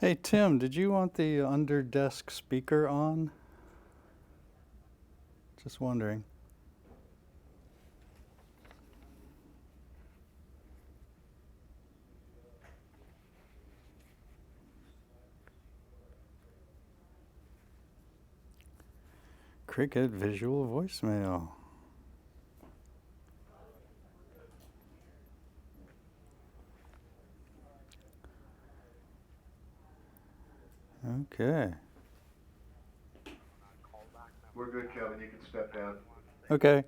Hey Tim, did you want the under desk speaker on? Just wondering. Cricket visual voicemail. Okay. We're good, Kevin. You can step down. Okay.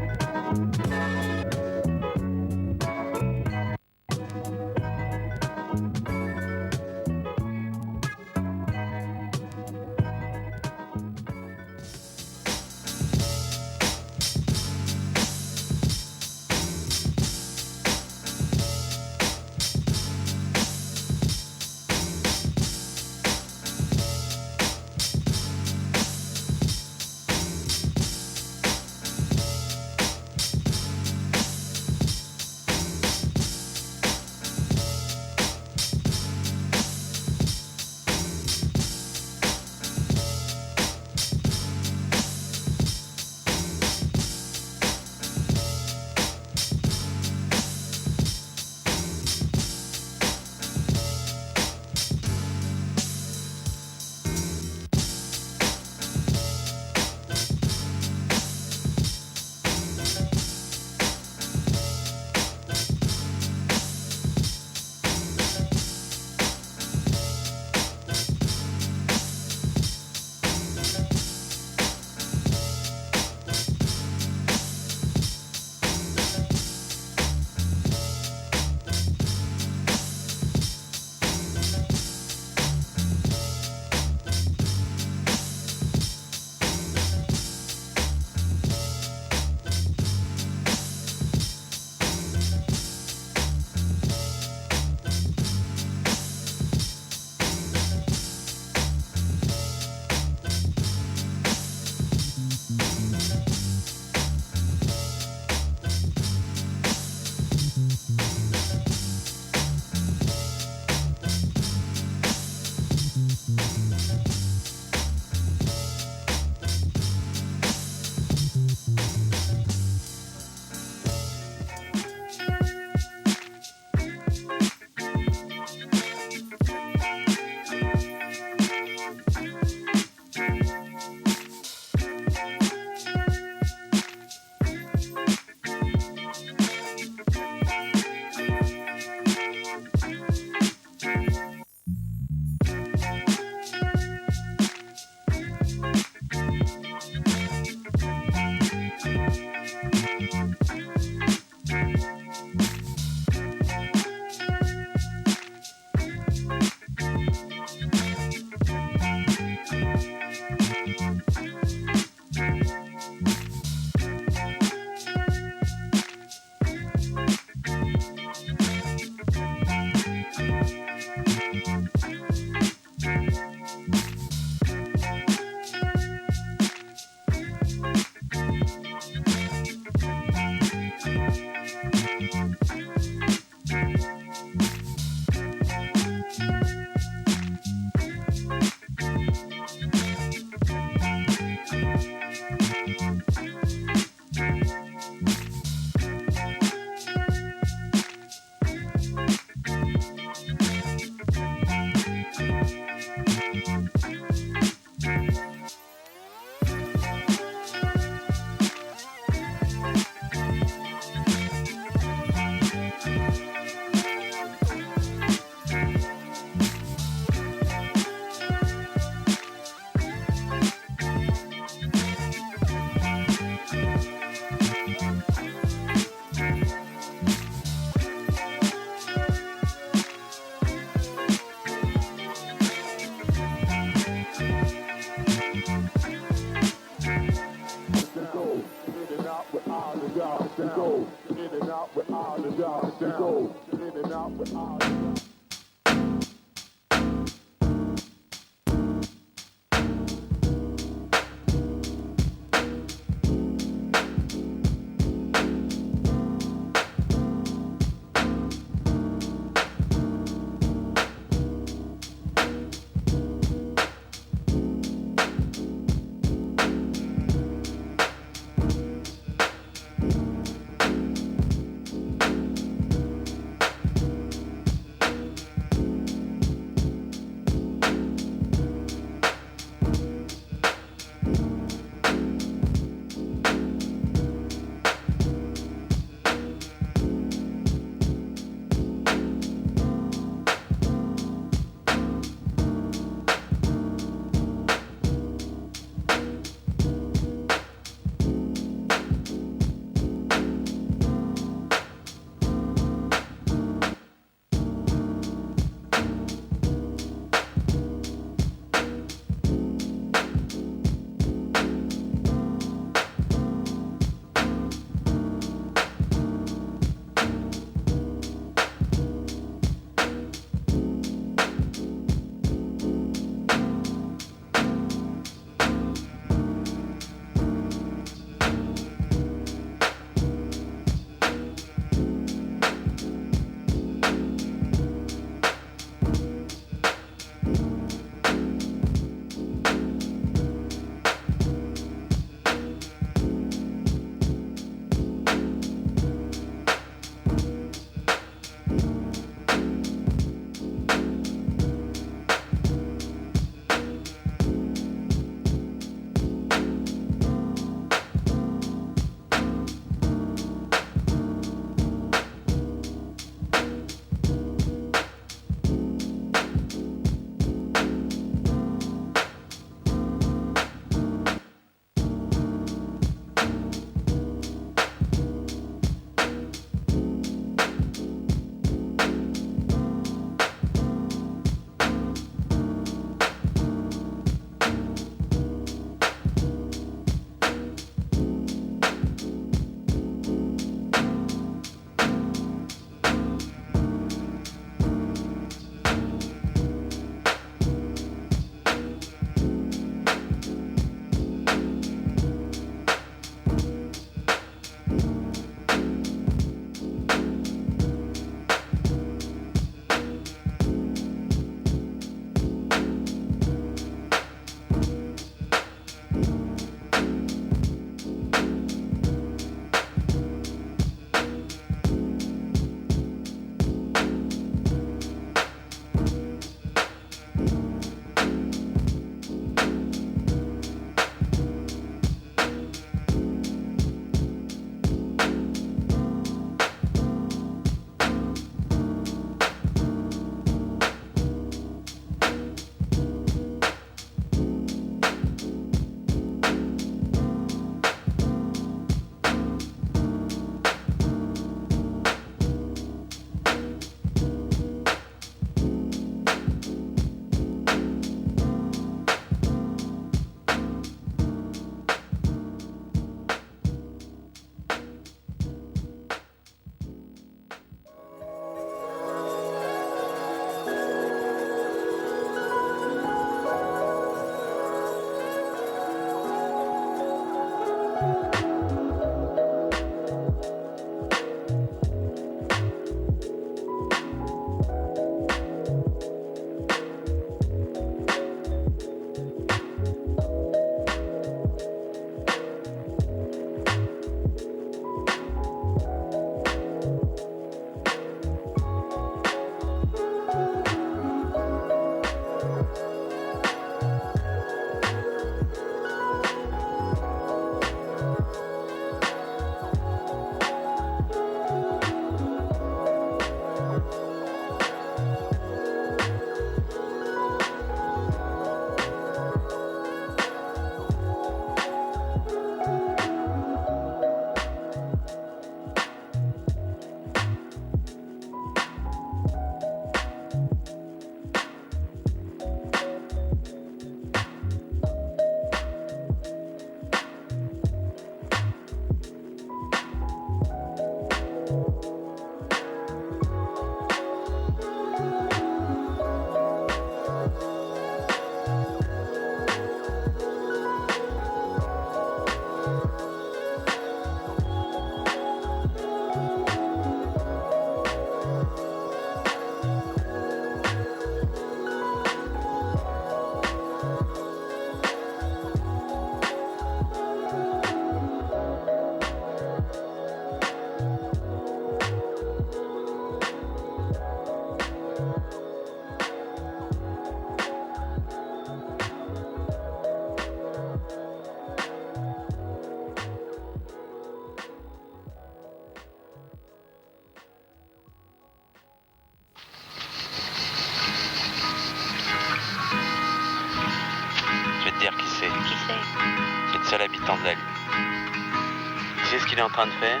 sais ce qu'il est en train de faire?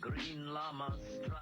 Green llama strike.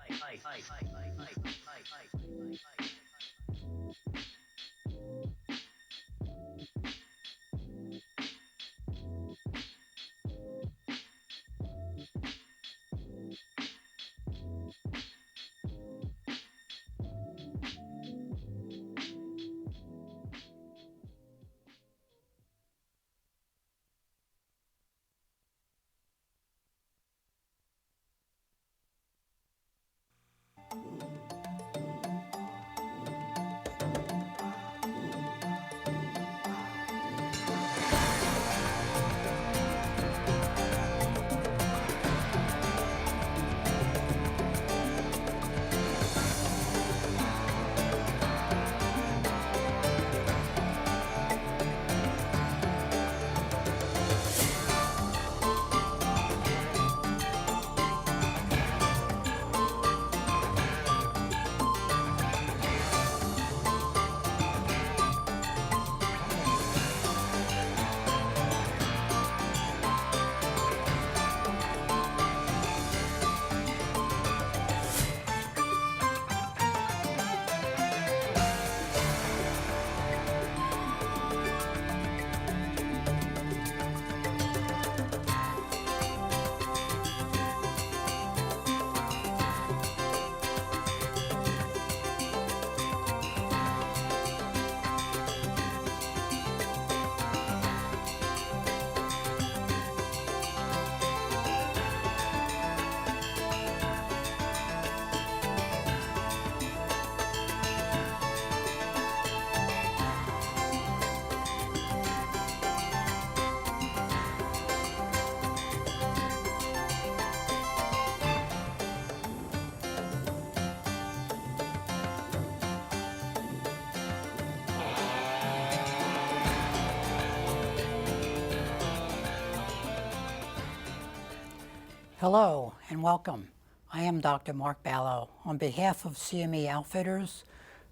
Hello and welcome. I am Dr. Mark Ballo. On behalf of CME Outfitters,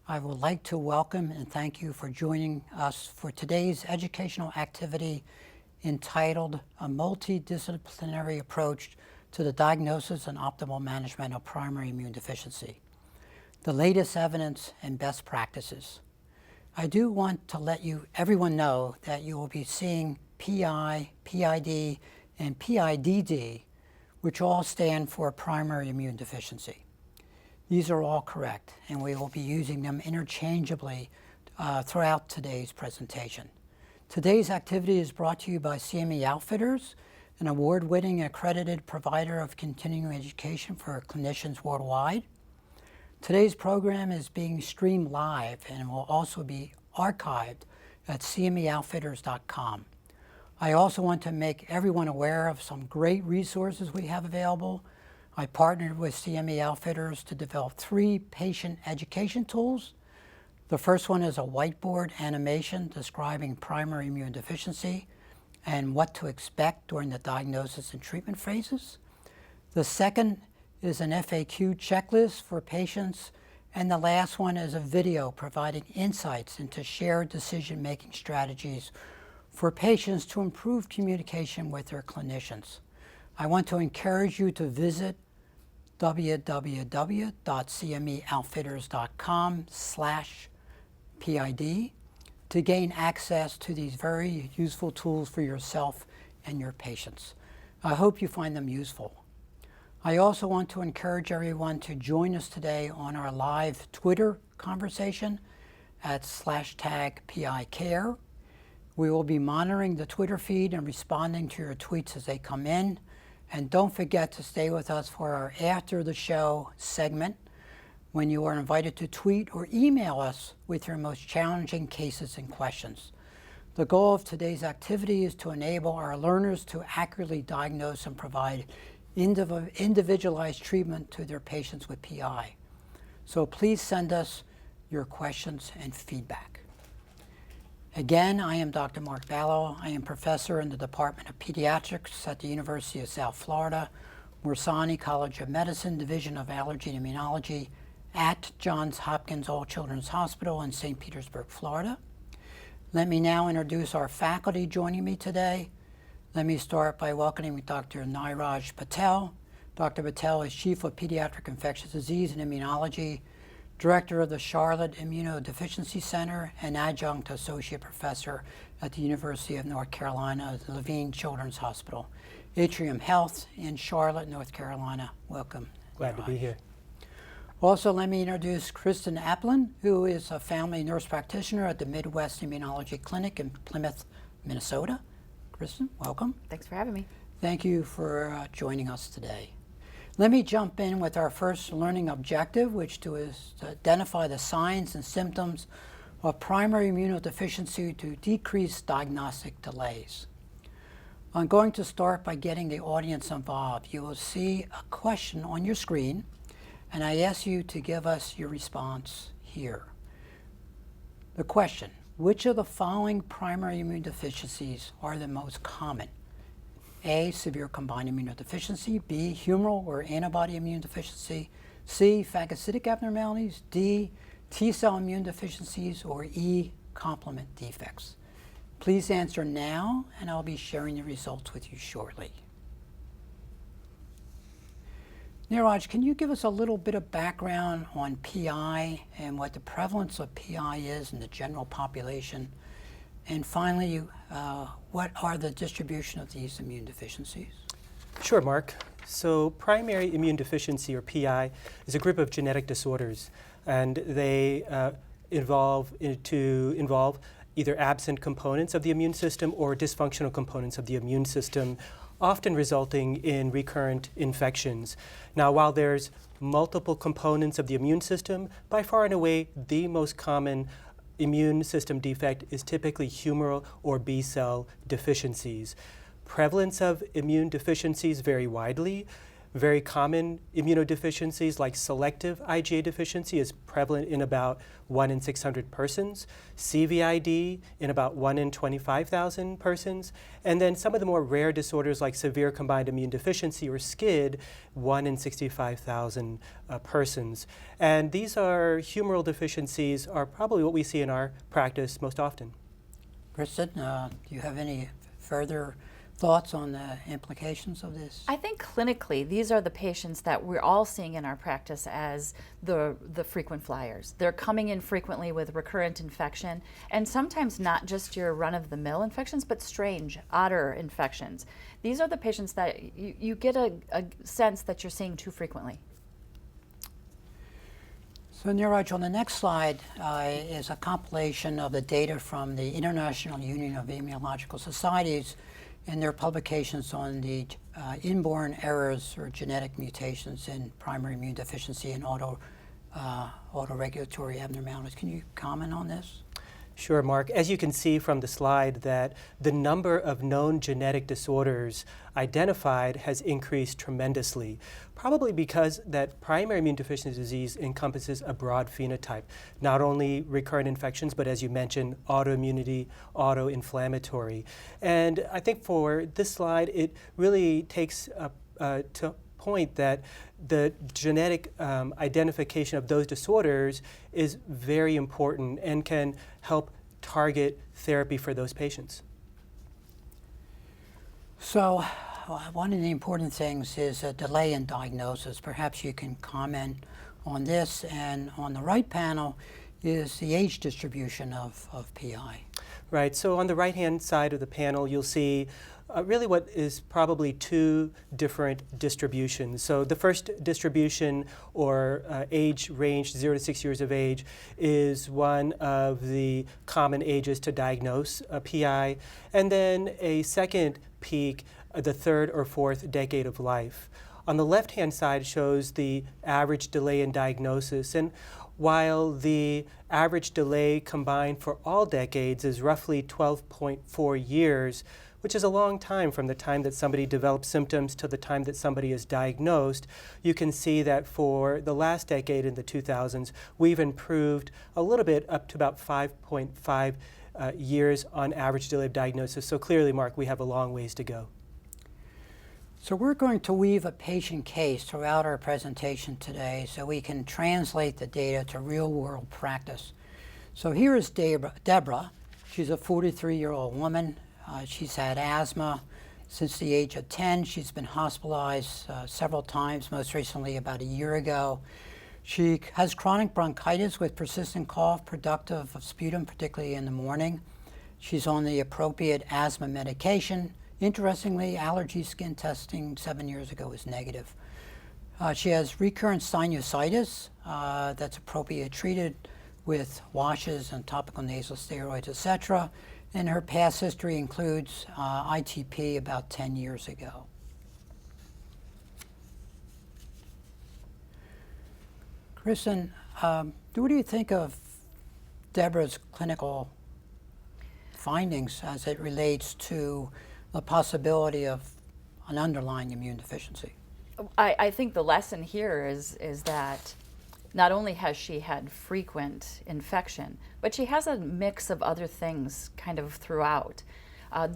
I would like to welcome and thank you for joining us for today's educational activity entitled A Multidisciplinary Approach to the Diagnosis and Optimal Management of Primary Immune Deficiency, the latest evidence and best practices. I do want to let everyone know that you will be seeing PI, PID, and PIDD, which all stand for primary immune deficiency. These are all correct, and we will be using them interchangeably throughout today's presentation. Today's activity is brought to you by CME Outfitters, an award-winning accredited provider of continuing education for clinicians worldwide. Today's program is being streamed live and will also be archived at cmeoutfitters.com. I also want to make everyone aware of some great resources we have available. I partnered with CME Outfitters to develop 3 patient education tools. The first one is a whiteboard animation describing primary immune deficiency and what to expect during the diagnosis and treatment phases. The second is an FAQ checklist for patients, and the last one is a video providing insights into shared decision-making strategies for patients to improve communication with their clinicians. I want to encourage you to visit www.cmeoutfitters.com/PID to gain access to these very useful tools for yourself and your patients. I hope you find them useful. I also want to encourage everyone to join us today on our live Twitter conversation at /PICare. We will be monitoring the Twitter feed and responding to your tweets as they come in. And don't forget to stay with us for our After the Show segment, when you are invited to tweet or email us with your most challenging cases and questions. The goal of today's activity is to enable our learners to accurately diagnose and provide individualized treatment to their patients with PI. So please send us your questions and feedback. Again, I am Dr. Mark Ballo. I am professor in the Department of Pediatrics at the University of South Florida, Morsani College of Medicine, Division of Allergy and Immunology at Johns Hopkins All Children's Hospital in St. Petersburg, Florida. Let me now introduce our faculty joining me today. Let me start by welcoming Dr. Niraj Patel. Dr. Patel is Chief of Pediatric Infectious Disease and Immunology, Director of the Charlotte Immunodeficiency Center, and Adjunct Associate Professor at the University of North Carolina, the Levine Children's Hospital. Atrium Health in Charlotte, North Carolina. Welcome. Glad to be here. Also, let me introduce Kristen Applin, who is a family nurse practitioner at the Midwest Immunology Clinic in Plymouth, Minnesota. Kristen, welcome. Thanks for having me. Thank you for joining us today. Let me jump in with our first learning objective, which is to identify the signs and symptoms of primary immunodeficiency to decrease diagnostic delays. I'm going to start by getting the audience involved. You will see a question on your screen, and I ask you to give us your response here. The question: which of the following primary immune deficiencies are the most common? A, severe combined immunodeficiency. B, humoral or antibody immune deficiency. C, phagocytic abnormalities. D, T-cell immune deficiencies. Or E, complement defects. Please answer now, and I'll be sharing the results with you shortly. Neeraj, can you give us a little bit of background on PI and what the prevalence of PI is in the general population? And finally, what are the distribution of these immune deficiencies? Sure, Mark. So primary immune deficiency, or PI, is a group of genetic disorders, and they involve either absent components of the immune system or dysfunctional components of the immune system, often resulting in recurrent infections. Now, while there's multiple components of the immune system, by far and away the most common immune system defect is typically humoral or B-cell deficiencies. Prevalence of immune deficiencies vary widely. Very common immunodeficiencies like selective IgA deficiency is prevalent in about 1 in 600 persons, CVID in about 1 in 25,000 persons, and then some of the more rare disorders like severe combined immune deficiency, or SCID, 1 in 65,000 persons. And these are humoral deficiencies are probably what we see in our practice most often. Kristen, do you have any further thoughts on the implications of this? I think clinically, these are the patients that we're all seeing in our practice as the frequent flyers. They're coming in frequently with recurrent infection, and sometimes not just your run-of-the-mill infections, but strange, odder infections. These are the patients that you get a sense that you're seeing too frequently. So Neeraj, on the next slide is a compilation of the data from the International Union of Immunological Societies in their publications on the inborn errors or genetic mutations in primary immune deficiency and autoregulatory abnormalities. Can you comment on this? Sure, Mark. As you can see from the slide, that the number of known genetic disorders identified has increased tremendously, probably because that primary immune deficiency disease encompasses a broad phenotype, not only recurrent infections, but as you mentioned, autoimmunity, autoinflammatory. And I think for this slide, it really takes to point that the genetic identification of those disorders is very important and can help target therapy for those patients. So one of the important things is a delay in diagnosis. Perhaps you can comment on this. And on the right panel is the age distribution of PI. Right, so on the right-hand side of the panel, you'll see really what is probably two different distributions. So the first distribution, or age range 0 to 6 years of age, is one of the common ages to diagnose a PI. And then a second peak, the third or fourth decade of life. On the left-hand side shows the average delay in diagnosis. And while the average delay combined for all decades is roughly 12.4 years, which is a long time from the time that somebody develops symptoms to the time that somebody is diagnosed, you can see that for the last decade in the 2000s, we've improved a little bit up to about 5.5 years on average delay of diagnosis. So clearly, Mark, we have a long ways to go. So we're going to weave a patient case throughout our presentation today so we can translate the data to real-world practice. So here is Deborah. She's a 43-year-old woman. She's had asthma Since the age of 10, she's been hospitalized several times, most recently about a year ago. She has chronic bronchitis with persistent cough, productive of sputum, particularly in the morning. She's on the appropriate asthma medication. Interestingly, allergy skin testing 7 years ago was negative. She has recurrent sinusitis that's appropriately treated with washes and topical nasal steroids, etc. And her past history includes ITP about 10 years ago. Kristen, what do you think of Deborah's clinical findings as it relates to the possibility of an underlying immune deficiency? I think the lesson here is that not only has she had frequent infection, but she has a mix of other things kind of throughout.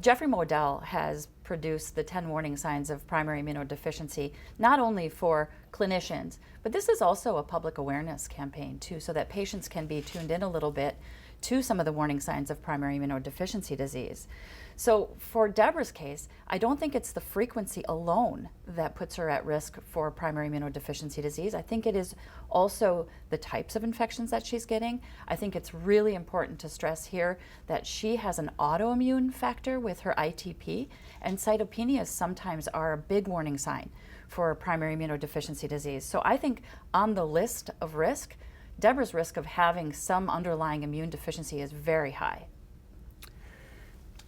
Jeffrey Modell has produced the 10 warning signs of primary immunodeficiency, not only for clinicians, but this is also a public awareness campaign too, so that patients can be tuned in a little bit to some of the warning signs of primary immunodeficiency disease. So for Deborah's case, I don't think it's the frequency alone that puts her at risk for primary immunodeficiency disease. I think it is also the types of infections that she's getting. I think it's really important to stress here that she has an autoimmune factor with her ITP, and cytopenias sometimes are a big warning sign for primary immunodeficiency disease. So I think on the list of risk, Deborah's risk of having some underlying immune deficiency is very high.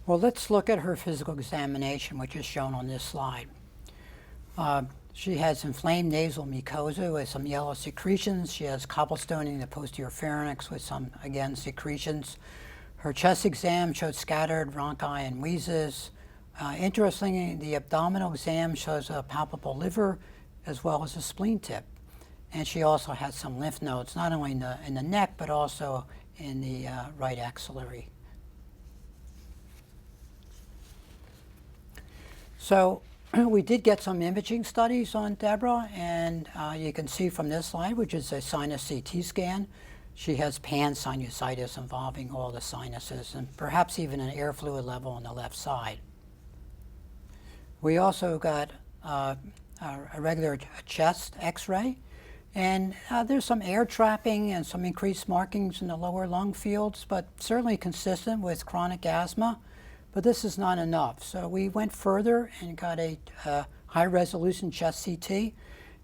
Well, let's look at her physical examination, which is shown on this slide. She has inflamed nasal mucosa with some yellow secretions. She has cobblestoning in the posterior pharynx with some, again, secretions. Her chest exam showed scattered bronchi and wheezes. Interestingly, the abdominal exam shows a palpable liver as well as a spleen tip. And she also had some lymph nodes, not only in the neck, but also in the right axillary. So we did get some imaging studies on Deborah, and you can see from this slide, which is a sinus CT scan, she has pansinusitis involving all the sinuses and perhaps even an air fluid level on the left side. We also got a regular chest x-ray, and there's some air trapping and some increased markings in the lower lung fields, but certainly consistent with chronic asthma. But this is not enough. So we went further and got a high-resolution chest CT,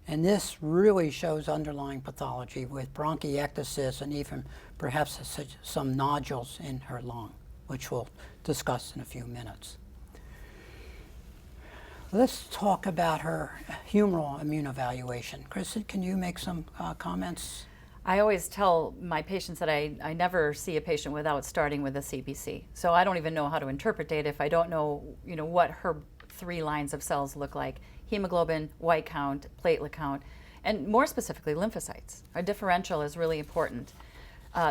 and this really shows underlying pathology with bronchiectasis and even perhaps some nodules in her lung, which we'll discuss in a few minutes. Let's talk about her humoral immune evaluation. Kristen, can you make some comments? I always tell my patients that I never see a patient without starting with a CBC. So I don't even know how to interpret data if I don't know, what her 3 lines of cells look like: hemoglobin, white count, platelet count, and more specifically lymphocytes. Our differential is really important.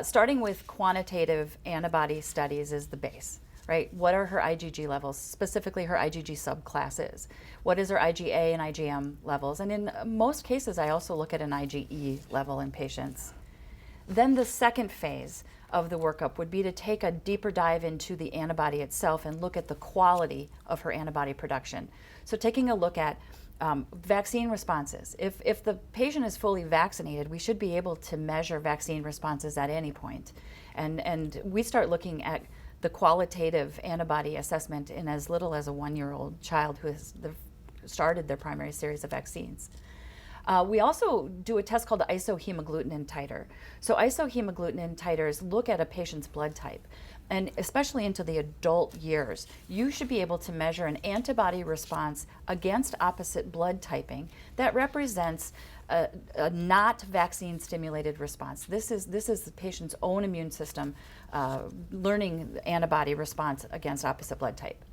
Starting with quantitative antibody studies is the base, right? What are her IgG levels, specifically her IgG subclasses? What is her IgA and IgM levels? And in most cases, I also look at an IgE level in patients. Then the second phase of the workup would be to take a deeper dive into the antibody itself and look at the quality of her antibody production. So taking a look at vaccine responses. If the patient is fully vaccinated, we should be able to measure vaccine responses at any point. And we start looking at the qualitative antibody assessment in as little as a 1-year-old child who has started their primary series of vaccines. We also do a test called the isohemagglutinin titer. So isohemagglutinin titers look at a patient's blood type, and especially into the adult years, you should be able to measure an antibody response against opposite blood typing that represents a not vaccine stimulated response. This is the patient's own immune system learning the antibody response against opposite blood type.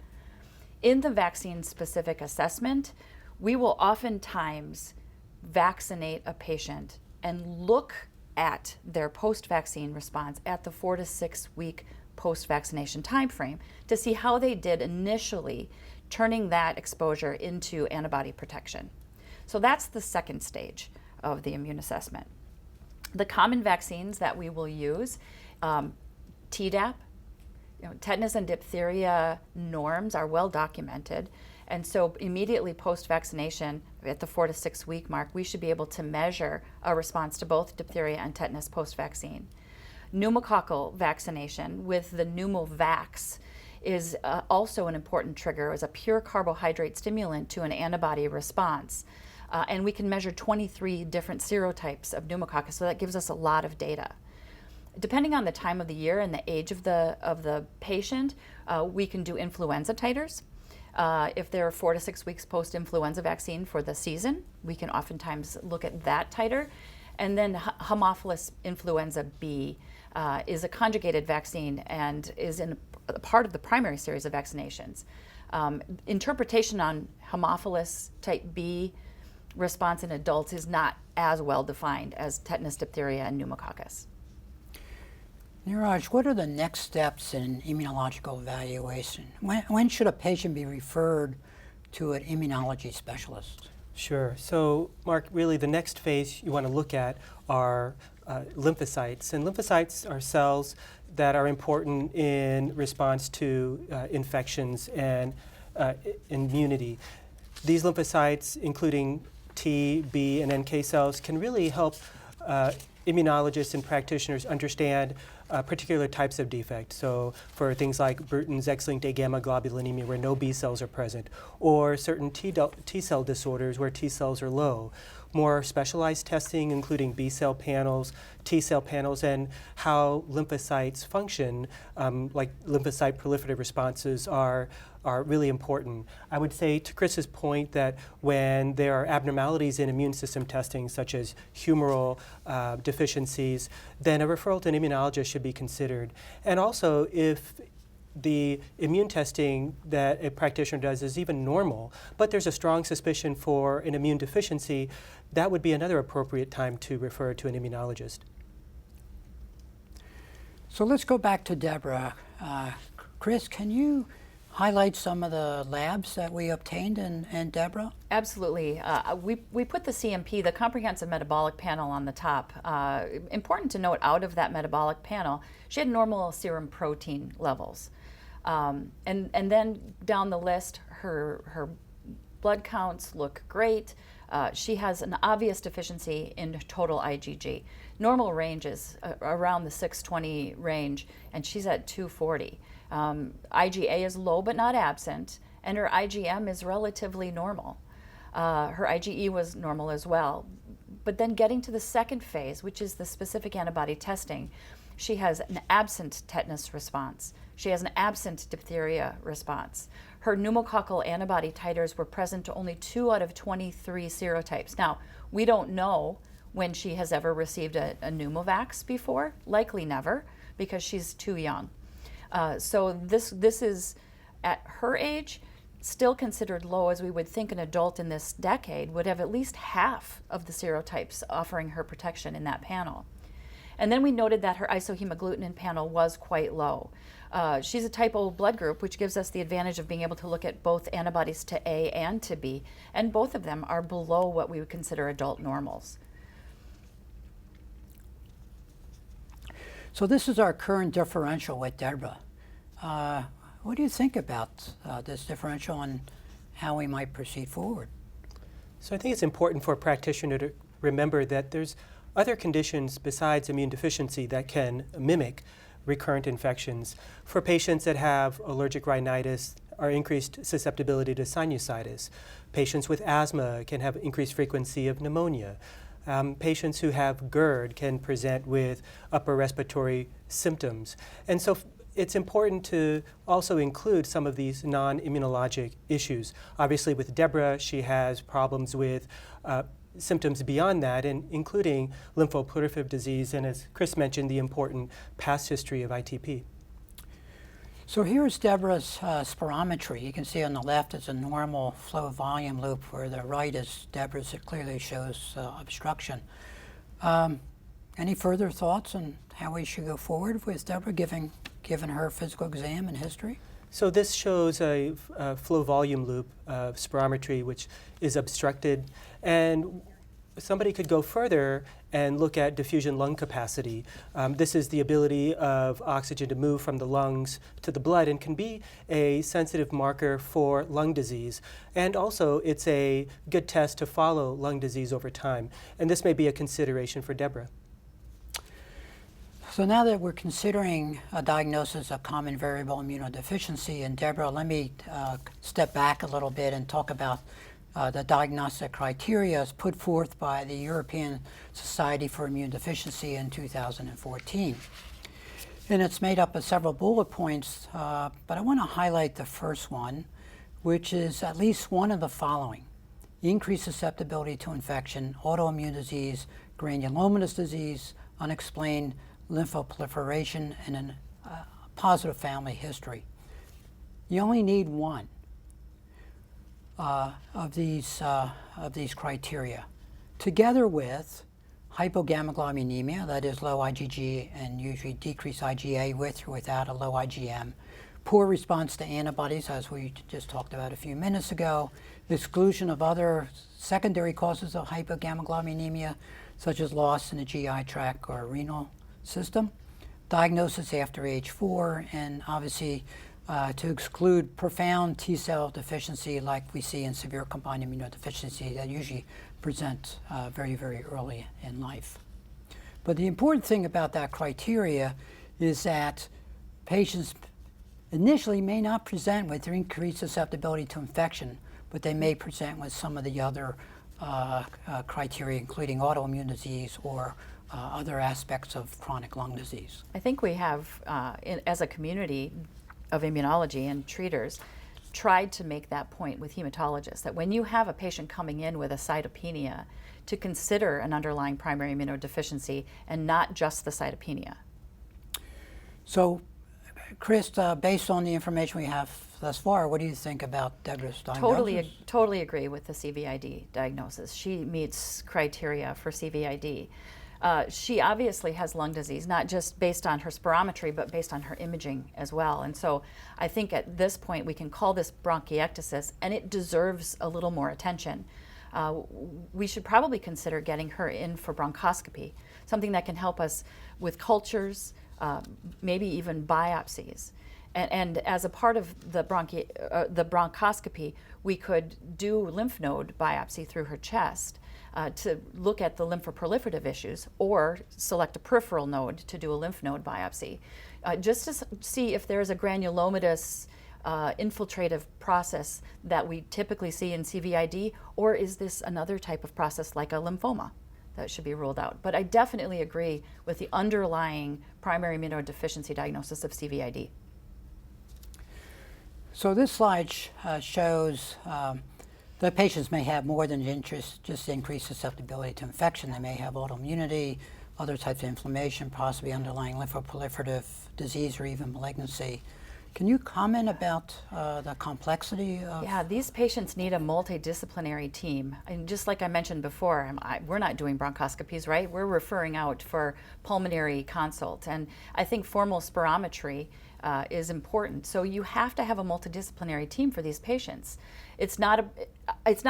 In the vaccine specific assessment, we will oftentimes vaccinate a patient and look at their post-vaccine response at the 4 to 6 week post-vaccination time frame to see how they did initially, turning that exposure into antibody protection. So that's the second stage of the immune assessment. The common vaccines that we will use, Tdap, tetanus and diphtheria norms are well documented, And so immediately post-vaccination, at the 4 to 6 week mark, we should be able to measure a response to both diphtheria and tetanus post-vaccine. Pneumococcal vaccination with the Pneumovax is also an important trigger as a pure carbohydrate stimulant to an antibody response. And we can measure 23 different serotypes of pneumococcus, so that gives us a lot of data. Depending on the time of the year and the age of the patient, we can do influenza titers. If they're 4 to 6 weeks post-influenza vaccine for the season, we can oftentimes look at that titer. And then Haemophilus influenza B is a conjugated vaccine and is in a part of the primary series of vaccinations. Interpretation on Haemophilus type B response in adults is not as well defined as tetanus, diphtheria, and pneumococcus. Niraj, what are the next steps in immunological evaluation? When should a patient be referred to an immunology specialist? Sure. So, Mark, really the next phase you want to look at are lymphocytes. And lymphocytes are cells that are important in response to infections and immunity. These lymphocytes, including T, B, and NK cells, can really help immunologists and practitioners understand particular types of defect. So for things like Bruton's X-linked A gamma globulinemia where no B cells are present, or certain T cell disorders where T cells are low. More specialized testing, including B cell panels, T cell panels, and how lymphocytes function, like lymphocyte proliferative responses are really important. I would say to Chris's point that when there are abnormalities in immune system testing, such as humoral deficiencies, then a referral to an immunologist should be considered. And also, if the immune testing that a practitioner does is even normal, but there's a strong suspicion for an immune deficiency, that would be another appropriate time to refer to an immunologist. So let's go back to Deborah. Chris, can you highlight some of the labs that we obtained in Deborah? Absolutely. We put the CMP, the Comprehensive Metabolic Panel, on the top. Important to note, out of that metabolic panel, she had normal serum protein levels. And then down the list, her blood counts look great. She has an obvious deficiency in total IgG. Normal range is around the 620 range, and she's at 240. IgA is low but not absent, and her IgM is relatively normal. Her IgE was normal as well. But then getting to the second phase, which is the specific antibody testing, she has an absent tetanus response. She has an absent diphtheria response. Her pneumococcal antibody titers were present to only 2 out of 23 serotypes. Now, we don't know when she has ever received a pneumovax before, likely never, because she's too young. So this is, at her age, still considered low, as we would think an adult in this decade would have at least half of the serotypes offering her protection in that panel. And then we noted that her isohemagglutinin panel was quite low. She's a type O blood group, which gives us the advantage of being able to look at both antibodies to A and to B, and both of them are below what we would consider adult normals. So this is our current differential with Deborah. What do you think about this differential and how we might proceed forward? So I think it's important for a practitioner to remember that there's other conditions besides immune deficiency that can mimic recurrent infections. For patients that have allergic rhinitis or increased susceptibility to sinusitis, patients with asthma can have increased frequency of pneumonia. Patients who have GERD can present with upper respiratory symptoms. And so it's important to also include some of these non-immunologic issues. Obviously with Deborah, she has problems with symptoms beyond that, and including lymphoproliferative disease, and as Chris mentioned, the important past history of ITP. So here's Deborah's spirometry. You can see on the left is a normal flow volume loop, where the right is Deborah's. It clearly shows obstruction. Any further thoughts on how we should go forward with Deborah, given her physical exam and history? So this shows a flow volume loop of spirometry, which is obstructed. And somebody could go further and look at diffusion lung capacity. This is the ability of oxygen to move from the lungs to the blood and can be a sensitive marker for lung disease. And also, it's a good test to follow lung disease over time. And this may be a consideration for Deborah. So now that we're considering a diagnosis of common variable immunodeficiency, and Deborah, let me step back a little bit and talk about the diagnostic criteria as put forth by the European Society for Immunodeficiency in 2014. And it's made up of several bullet points, but I want to highlight the first one, which is at least one of the following: increased susceptibility to infection, autoimmune disease, granulomatous disease, unexplained lymphoproliferation, and a positive family history. You only need one of these criteria, together with hypogammaglobulinemia, that is low IgG and usually decreased IgA with or without a low IgM, poor response to antibodies, as we just talked about a few minutes ago, exclusion of other secondary causes of hypogammaglobulinemia, such as loss in the GI tract or renal system, diagnosis after age 4, and obviously to exclude profound T-cell deficiency like we see in severe combined immunodeficiency that usually present very, very early in life. But the important thing about that criteria is that patients initially may not present with increased susceptibility to infection, but they may present with some of the other criteria, including autoimmune disease or other aspects of chronic lung disease. I think we have, as a community of immunology and treaters, tried to make that point with hematologists, that when you have a patient coming in with a cytopenia, to consider an underlying primary immunodeficiency and not just the cytopenia. So, Chris, based on the information we have thus far, what do you think about Deborah's diagnosis? Totally agree with the CVID diagnosis. She meets criteria for CVID. She obviously has lung disease, not just based on her spirometry, but based on her imaging as well. And so I think at this point we can call this bronchiectasis, and it deserves a little more attention. We should probably consider getting her in for bronchoscopy, something that can help us with cultures, maybe even biopsies. And as a part of the bronchoscopy, we could do lymph node biopsy through her chest to look at the lymphoproliferative issues, or select a peripheral node to do a lymph node biopsy, just to see if there's a granulomatous infiltrative process that we typically see in CVID, or is this another type of process like a lymphoma that should be ruled out. But I definitely agree with the underlying primary immunodeficiency diagnosis of CVID. So this slide shows that patients may have more than just increased susceptibility to infection. They may have autoimmunity, other types of inflammation, possibly underlying lymphoproliferative disease or even malignancy. Can you comment about the complexity of... Yeah, these patients need a multidisciplinary team. And just like I mentioned before, we're not doing bronchoscopies, right? We're referring out for pulmonary consult. And I think formal spirometry is important. So you have to have a multidisciplinary team for these patients. It's not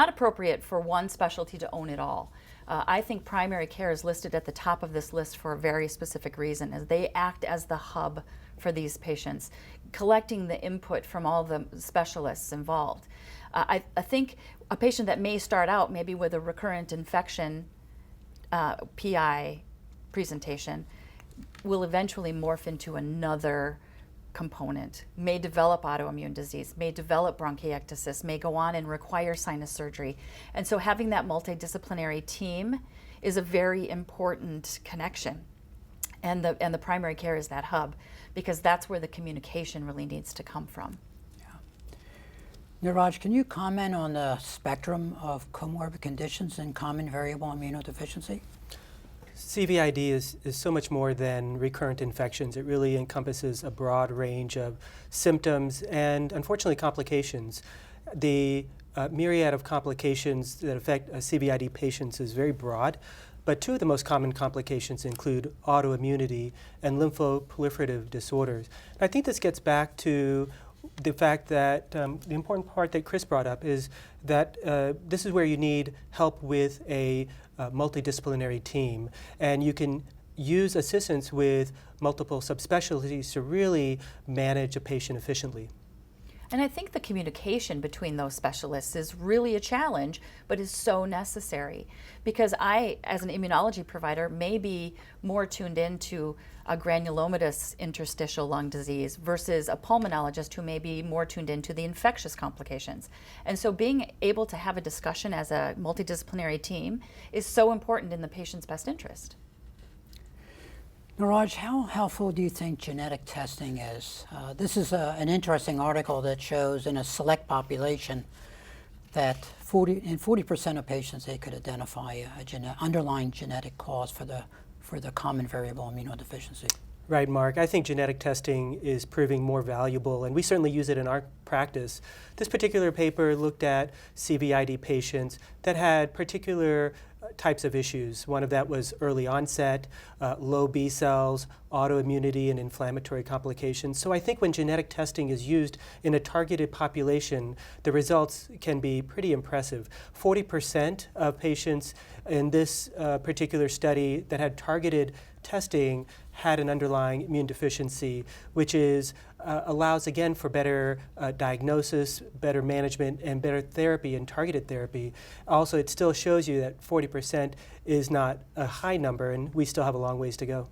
appropriate for one specialty to own it all. I think primary care is listed at the top of this list for a very specific reason, as they act as the hub for these patients, collecting the input from all the specialists involved. I think a patient that may start out maybe with a recurrent infection PI presentation will eventually morph into another component, may develop autoimmune disease, may develop bronchiectasis, may go on and require sinus surgery. And so having that multidisciplinary team is a very important connection. And the primary care is that hub, because that's where the communication really needs to come from. Yeah. Niraj, can you comment on the spectrum of comorbid conditions in common variable immunodeficiency? CVID is so much more than recurrent infections. It really encompasses a broad range of symptoms and, unfortunately, complications. The myriad of complications that affect CVID patients is very broad, but two of the most common complications include autoimmunity and lymphoproliferative disorders. And I think this gets back to the fact that the important part that Chris brought up is that this is where you need help with a multidisciplinary team, and you can use assistance with multiple subspecialties to really manage a patient efficiently. And I think the communication between those specialists is really a challenge, but is so necessary. Because I, as an immunology provider, may be more tuned into a granulomatous interstitial lung disease versus a pulmonologist who may be more tuned into the infectious complications. And so being able to have a discussion as a multidisciplinary team is so important in the patient's best interest. Niraj, how helpful do you think genetic testing is? This is an interesting article that shows in a select population that in 40% of patients they could identify a underlying genetic cause for the common variable immunodeficiency. Right, Mark. I think genetic testing is proving more valuable, and we certainly use it in our practice. This particular paper looked at CVID patients that had particular types of issues. One of that was early onset, low B cells, autoimmunity, and inflammatory complications. So I think when genetic testing is used in a targeted population, the results can be pretty impressive. 40% of patients in this particular study that had targeted testing had an underlying immune deficiency, which is allows again for better diagnosis, better management, and better therapy and targeted therapy. Also, it still shows you that 40% is not a high number, and we still have a long ways to go.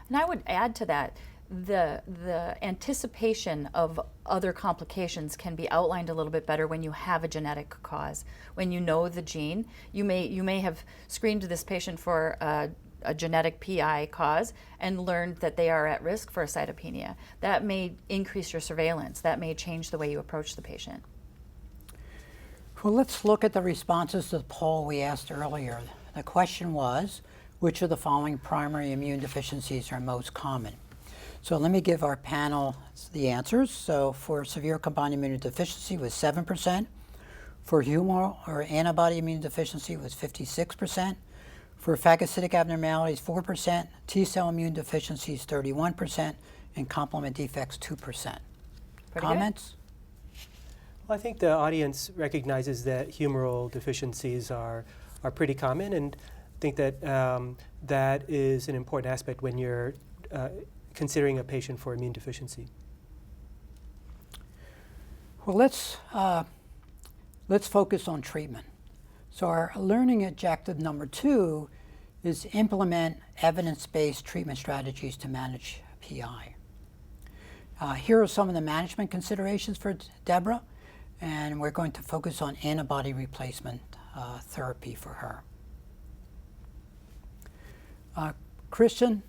And I would add to that, the anticipation of other complications can be outlined a little bit better when you have a genetic cause. When you know the gene, you may have screened this patient for a genetic PI cause and learned that they are at risk for a cytopenia. That may increase your surveillance. That may change the way you approach the patient. Well, let's look at the responses to the poll we asked earlier. The question was, which of the following primary immune deficiencies are most common? So let me give our panel the answers. So for severe combined immunodeficiency was 7%. For humoral or antibody immunodeficiency was 56%. For phagocytic abnormalities, 4%, T-cell immune deficiencies, 31%, and complement defects, 2%. Pretty Comments? Well, I think the audience recognizes that humoral deficiencies are pretty common, and I think that that is an important aspect when you're considering a patient for immune deficiency. Well, let's focus on treatment. So our learning objective number 2 is implement evidence-based treatment strategies to manage PI. Here are some of the management considerations for Deborah, and we're going to focus on antibody replacement therapy for her. Christian,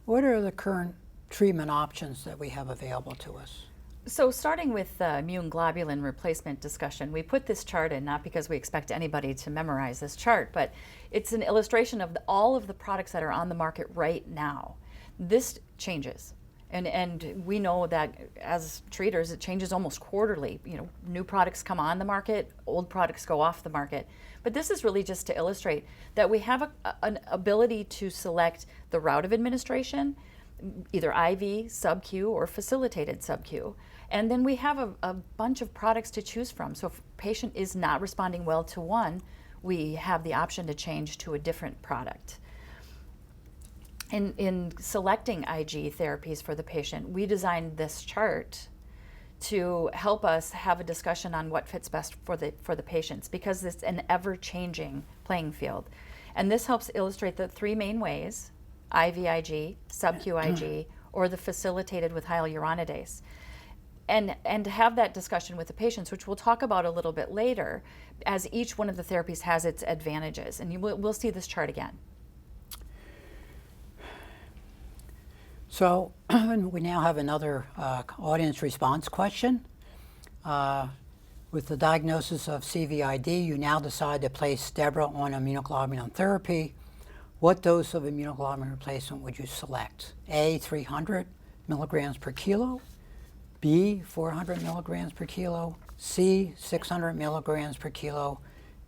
what are the current treatment options that we have available to us? So starting with the immune globulin replacement discussion, we put this chart in not because we expect anybody to memorize this chart, but it's an illustration of all of the products that are on the market right now. This changes. And we know that as treaters, it changes almost quarterly. You know, new products come on the market, old products go off the market. But this is really just to illustrate that we have an ability to select the route of administration, either IV, sub-Q, or facilitated sub-Q. And then we have a bunch of products to choose from. So if a patient is not responding well to one, we have the option to change to a different product. In selecting IG therapies for the patient, we designed this chart to help us have a discussion on what fits best for the patients, because it's an ever-changing playing field. And this helps illustrate the 3 main ways: IVIG, sub-QIG, or the facilitated with hyaluronidase. And to have that discussion with the patients, which we'll talk about a little bit later, as each one of the therapies has its advantages. And we'll see this chart again. So we now have another audience response question. With the diagnosis of CVID, you now decide to place Deborah on immunoglobulin therapy. What dose of immunoglobulin replacement would you select? A, 300 milligrams per kilo, B, 400 milligrams per kilo, C, 600 milligrams per kilo,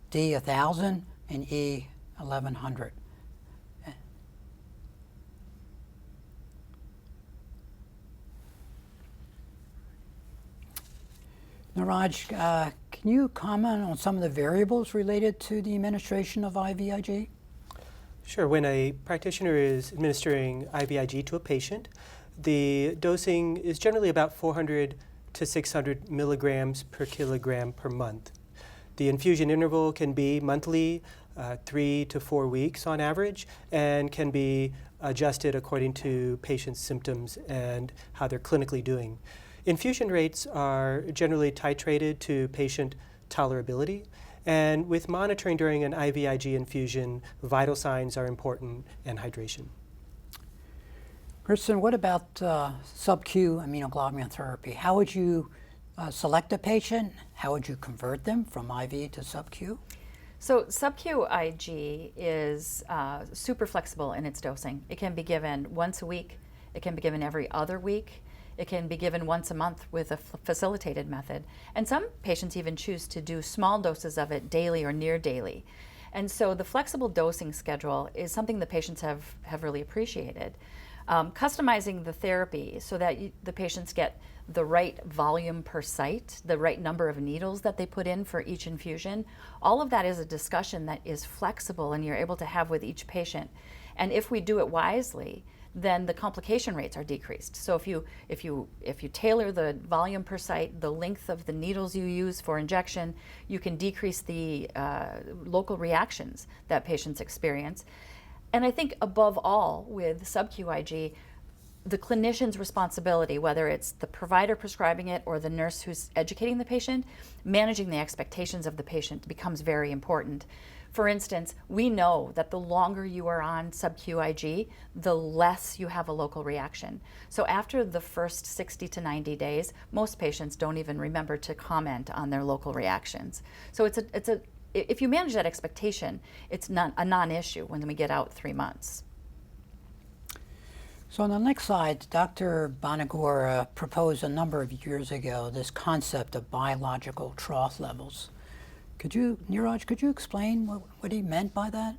D, 1,000, and E, 1,100. Niraj, can you comment on some of the variables related to the administration of IVIG? Sure. When a practitioner is administering IVIG to a patient, the dosing is generally about 400 to 600 milligrams per kilogram per month. The infusion interval can be monthly, 3 to 4 weeks on average, and can be adjusted according to patient's symptoms and how they're clinically doing. Infusion rates are generally titrated to patient tolerability, and with monitoring during an IVIG infusion, vital signs are important and hydration. Kristen, what about sub-Q immunoglobulin therapy? How would you select a patient? How would you convert them from IV to sub-Q? So sub-Q IG is super flexible in its dosing. It can be given once a week. It can be given every other week. It can be given once a month with a facilitated method. And some patients even choose to do small doses of it daily or near daily. And so the flexible dosing schedule is something the patients have really appreciated. Customizing the therapy so that the patients get the right volume per site, the right number of needles that they put in for each infusion, all of that is a discussion that is flexible and you're able to have with each patient. And if we do it wisely, then the complication rates are decreased. So if you tailor the volume per site, the length of the needles you use for injection, you can decrease the local reactions that patients experience. And I think above all with sub-Q IG, the clinician's responsibility, whether it's the provider prescribing it or the nurse who's educating the patient, managing the expectations of the patient becomes very important. For instance, we know that the longer you are on sub-Q IG, the less you have a local reaction. So after the first 60 to 90 days, most patients don't even remember to comment on their local reactions. So if you manage that expectation, it's not a non-issue when we get out 3 months. So on the next slide, Dr. Banagor proposed a number of years ago this concept of biological trough levels. Niraj, could you explain what he meant by that?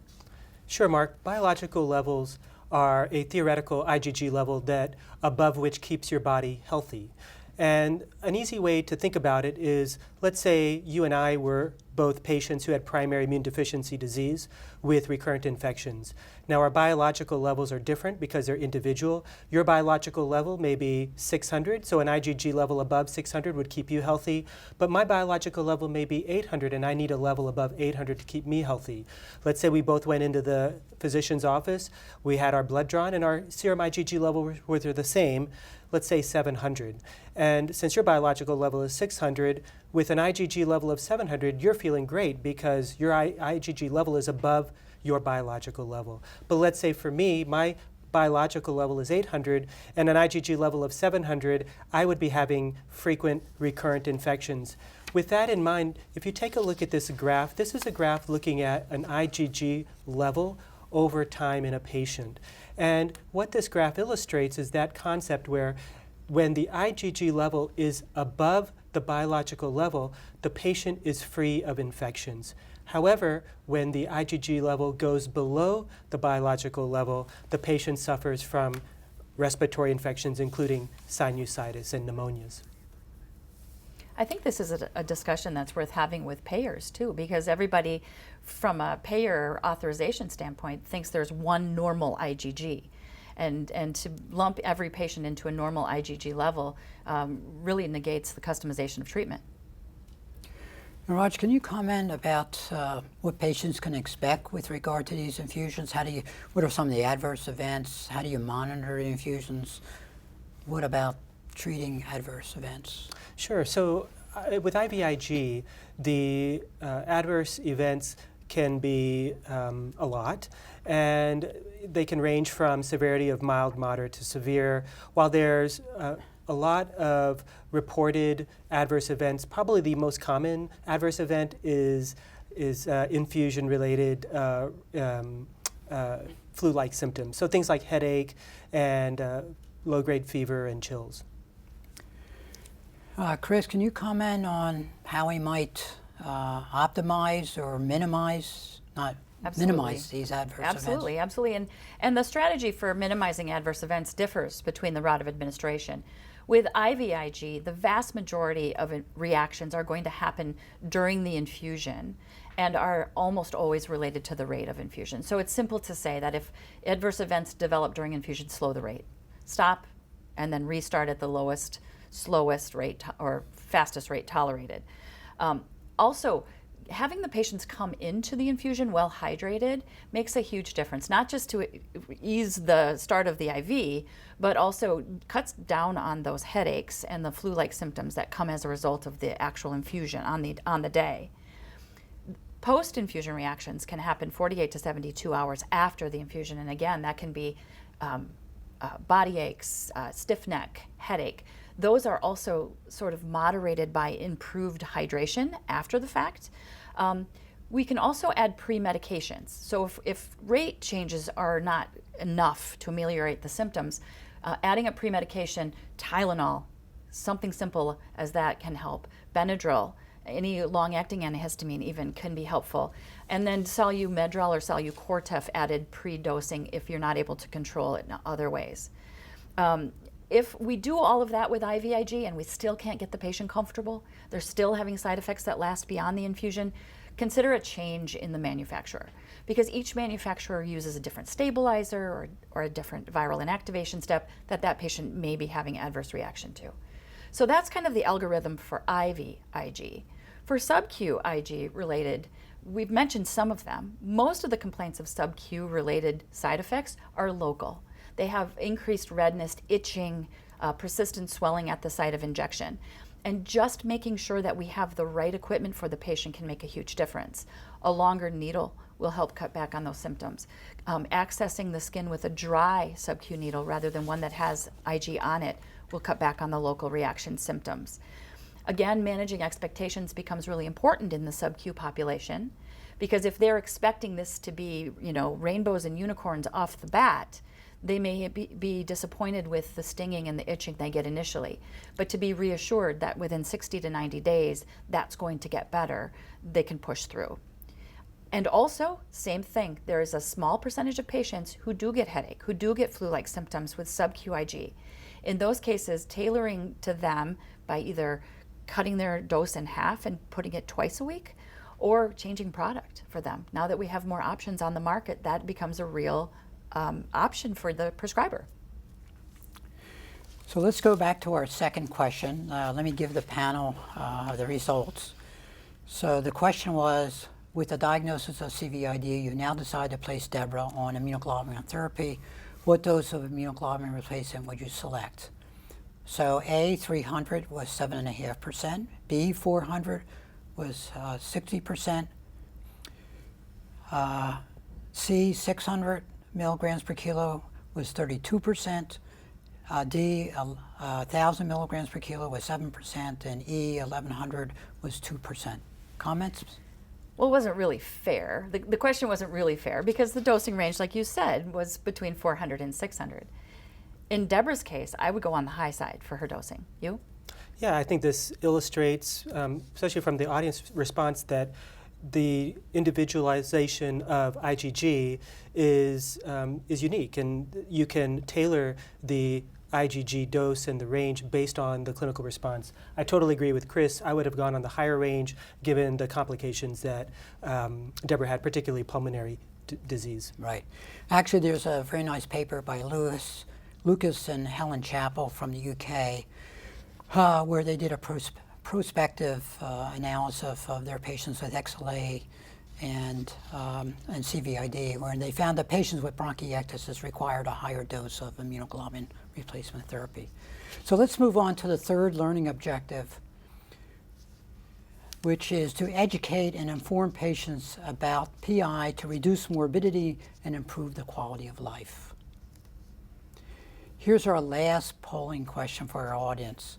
Sure, Mark. Biological levels are a theoretical IgG level that above which keeps your body healthy. And an easy way to think about it is, let's say you and I were both patients who had primary immune deficiency disease with recurrent infections. Now our biological levels are different because they're individual. Your biological level may be 600, so an IgG level above 600 would keep you healthy, but my biological level may be 800 and I need a level above 800 to keep me healthy. Let's say we both went into the physician's office, we had our blood drawn and our serum IgG level were the same, let's say 700. And since your biological level is 600, with an IgG level of 700, you're feeling great because your IgG level is above your biological level. But let's say for me, my biological level is 800 and an IgG level of 700, I would be having frequent recurrent infections. With that in mind, if you take a look at this graph, this is a graph looking at an IgG level over time in a patient. And what this graph illustrates is that concept where when the IgG level is above the biological level, the patient is free of infections. However, when the IgG level goes below the biological level, the patient suffers from respiratory infections, including sinusitis and pneumonias. I think this is a discussion that's worth having with payers too, because everybody from a payer authorization standpoint thinks there's one normal IgG. And to lump every patient into a normal IgG level really negates the customization of treatment. Raj, can you comment about what patients can expect with regard to these infusions? What are some of the adverse events? How do you monitor the infusions? What about treating adverse events? Sure. So with IVIG, the adverse events can be a lot, and they can range from severity of mild, moderate to severe. While there's a lot of reported adverse events, probably the most common adverse event is infusion-related flu-like symptoms. So things like headache and low-grade fever and chills. Chris, can you comment on how we might optimize or minimize these adverse events? Absolutely. And the strategy for minimizing adverse events differs between the route of administration. With IVIG, the vast majority of reactions are going to happen during the infusion and are almost always related to the rate of infusion. So it's simple to say that if adverse events develop during infusion, slow the rate. Stop and then restart at the lowest, slowest rate or fastest rate tolerated. Also, having the patients come into the infusion well hydrated makes a huge difference, not just to ease the start of the IV, but also cuts down on those headaches and the flu-like symptoms that come as a result of the actual infusion on the day. Post-infusion reactions can happen 48 to 72 hours after the infusion, and again, that can be body aches, stiff neck, headache. Those are also sort of moderated by improved hydration after the fact. We can also add pre-medications. So if rate changes are not enough to ameliorate the symptoms, adding a pre-medication, Tylenol, something simple as that can help. Benadryl, any long-acting antihistamine even can be helpful. And then Solumedrol or Solucortef added pre-dosing if you're not able to control it in other ways. If we do all of that with IVIG and we still can't get the patient comfortable, they're still having side effects that last beyond the infusion, consider a change in the manufacturer, because each manufacturer uses a different stabilizer or a different viral inactivation step that patient may be having adverse reaction to. So that's kind of the algorithm for IVIG. For sub-Q IG related, we've mentioned some of them. Most of the complaints of sub-Q related side effects are local. They have increased redness, itching, persistent swelling at the site of injection. And just making sure that we have the right equipment for the patient can make a huge difference. A longer needle will help cut back on those symptoms. Accessing the skin with a dry sub-Q needle rather than one that has IG on it will cut back on the local reaction symptoms. Again, managing expectations becomes really important in the sub-Q population, because if they're expecting this to be, rainbows and unicorns off the bat, they may be disappointed with the stinging and the itching they get initially. But to be reassured that within 60 to 90 days, that's going to get better, they can push through. And also, same thing, there is a small percentage of patients who do get headache, who do get flu-like symptoms with sub-Q IG. In those cases, tailoring to them by either cutting their dose in half and putting it twice a week, or changing product for them. Now that we have more options on the market, that becomes a real option for the prescriber. So let's go back to our second question. Let me give the panel the results. So the question was, with the diagnosis of CVID, you now decide to place Deborah on immunoglobulin therapy. What dose of immunoglobulin replacement would you select? So A, 300 was 7.5%. B, 400 was 60%. C, 600 milligrams per kilo was 32%. D, 1,000 milligrams per kilo was 7%. And E, 1,100 was 2%. Comments? Well, it wasn't really fair. The question wasn't really fair because the dosing range, like you said, was between 400 and 600. In Deborah's case, I would go on the high side for her dosing. You? Yeah, I think this illustrates, especially from the audience response, that the individualization of IgG is unique, and you can tailor the IgG dose and the range based on the clinical response. I totally agree with Chris. I would have gone on the higher range given the complications that Deborah had, particularly pulmonary disease. Right. Actually, there's a very nice paper by Lucas and Helen Chappell from the UK where they did a prospective analysis of their patients with XLA and CVID, where they found that patients with bronchiectasis required a higher dose of immunoglobulin replacement therapy. So let's move on to the third learning objective, which is to educate and inform patients about PI to reduce morbidity and improve the quality of life. Here's our last polling question for our audience.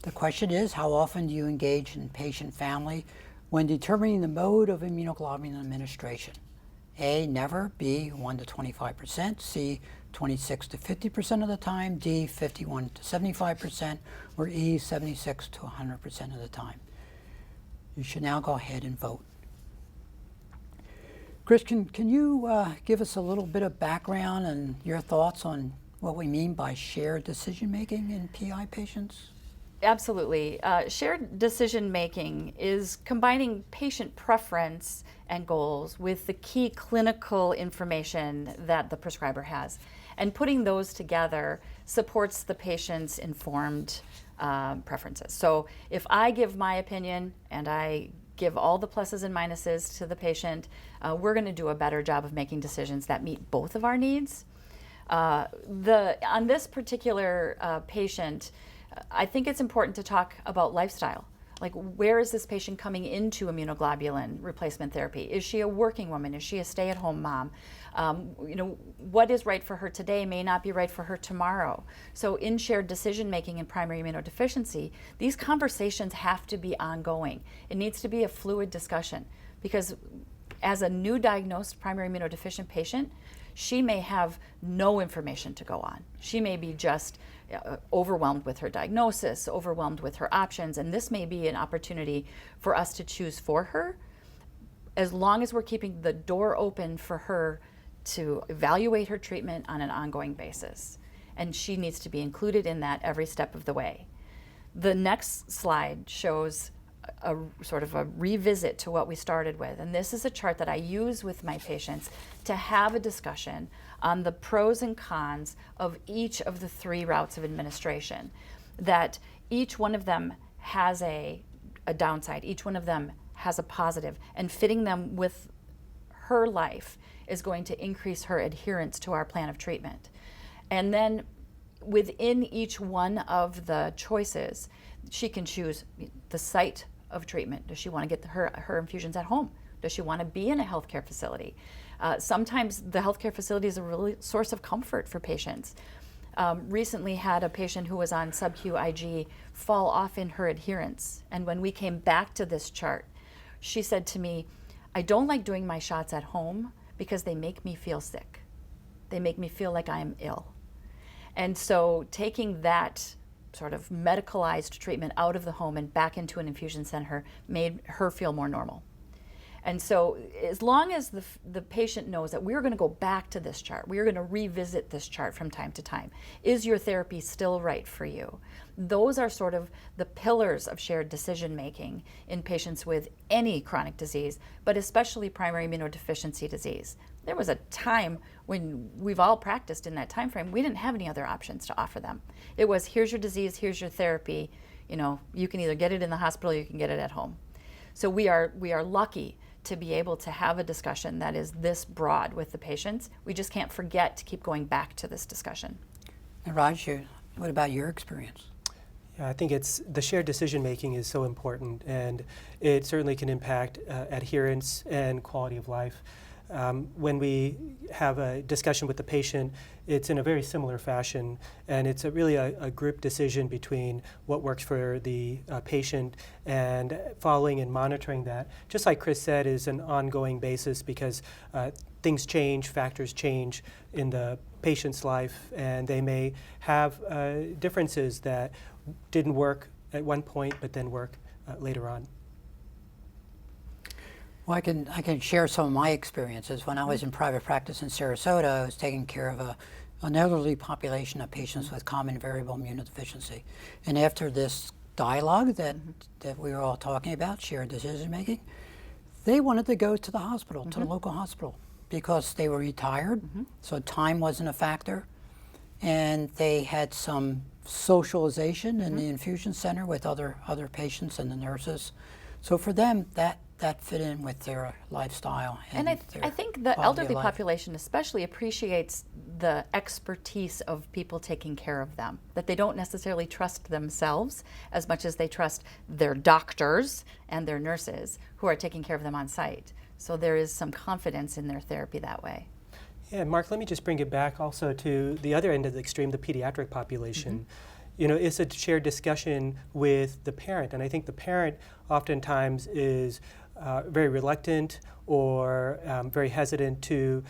The question is, how often do you engage in patient family when determining the mode of immunoglobulin administration? A, never. B, 1 to 25%. C, 26 to 50% of the time. D, 51 to 75%. Or E, 76 to 100% of the time. You should now go ahead and vote. Chris, can you give us a little bit of background and your thoughts on what we mean by shared decision-making in PI patients? Absolutely. Shared decision making is combining patient preference and goals with the key clinical information that the prescriber has. And putting those together supports the patient's informed preferences. So if I give my opinion and I give all the pluses and minuses to the patient, we're going to do a better job of making decisions that meet both of our needs. On this particular patient, I think it's important to talk about lifestyle. Like, where is this patient coming into immunoglobulin replacement therapy? Is she a working woman? Is she a stay-at-home mom? What is right for her today may not be right for her tomorrow. So in shared decision-making in primary immunodeficiency, these conversations have to be ongoing. It needs to be a fluid discussion, because as a new diagnosed primary immunodeficient patient, she may have no information to go on. She may be just overwhelmed with her diagnosis, overwhelmed with her options, and this may be an opportunity for us to choose for her, as long as we're keeping the door open for her to evaluate her treatment on an ongoing basis. And she needs to be included in that every step of the way. The next slide shows a sort of a revisit to what we started with. And this is a chart that I use with my patients to have a discussion on the pros and cons of each of the 3 routes of administration. That each one of them has a downside, each one of them has a positive, and fitting them with her life is going to increase her adherence to our plan of treatment. And then within each one of the choices, she can choose the site of treatment. Does she want to get her infusions at home? Does she want to be in a healthcare facility? Sometimes the healthcare facility is a real source of comfort for patients. Recently had a patient who was on sub-Q IG fall off in her adherence. And when we came back to this chart, she said to me, I don't like doing my shots at home because they make me feel sick. They make me feel like I am ill. And so taking that sort of medicalized treatment out of the home and back into an infusion center made her feel more normal. And so as long as the patient knows that we're going to go back to this chart, we're going to revisit this chart from time to time. Is your therapy still right for you? Those are sort of the pillars of shared decision making in patients with any chronic disease, but especially primary immunodeficiency disease. There was a time when we've all practiced in that time frame, we didn't have any other options to offer them. It was, here's your disease, here's your therapy. You can either get it in the hospital or you can get it at home. So we are lucky to be able to have a discussion that is this broad with the patients. We just can't forget to keep going back to this discussion. And Raj, what about your experience? Yeah, I think the shared decision making is so important, and it certainly can impact adherence and quality of life. When we have a discussion with the patient, it's in a very similar fashion, and it's really a group decision between what works for the patient, and following and monitoring that, just like Chris said, is an ongoing basis, because things change, factors change in the patient's life, and they may have differences that didn't work at one point but then work later on. Well, I can share some of my experiences. When I was in private practice in Sarasota, I was taking care of an elderly population of patients with common variable immunodeficiency. And after this dialogue that we were all talking about, shared decision making, they wanted to go to the hospital, to the local hospital, because they were retired, so time wasn't a factor. And they had some socialization in the infusion center with other patients and the nurses. So for them, that fit in with their lifestyle. And I think the elderly population especially appreciates the expertise of people taking care of them, that they don't necessarily trust themselves as much as they trust their doctors and their nurses who are taking care of them on site. So there is some confidence in their therapy that way. Yeah, Mark, let me just bring it back also to the other end of the extreme, the pediatric population. It's a shared discussion with the parent, and I think the parent oftentimes is very reluctant or very hesitant to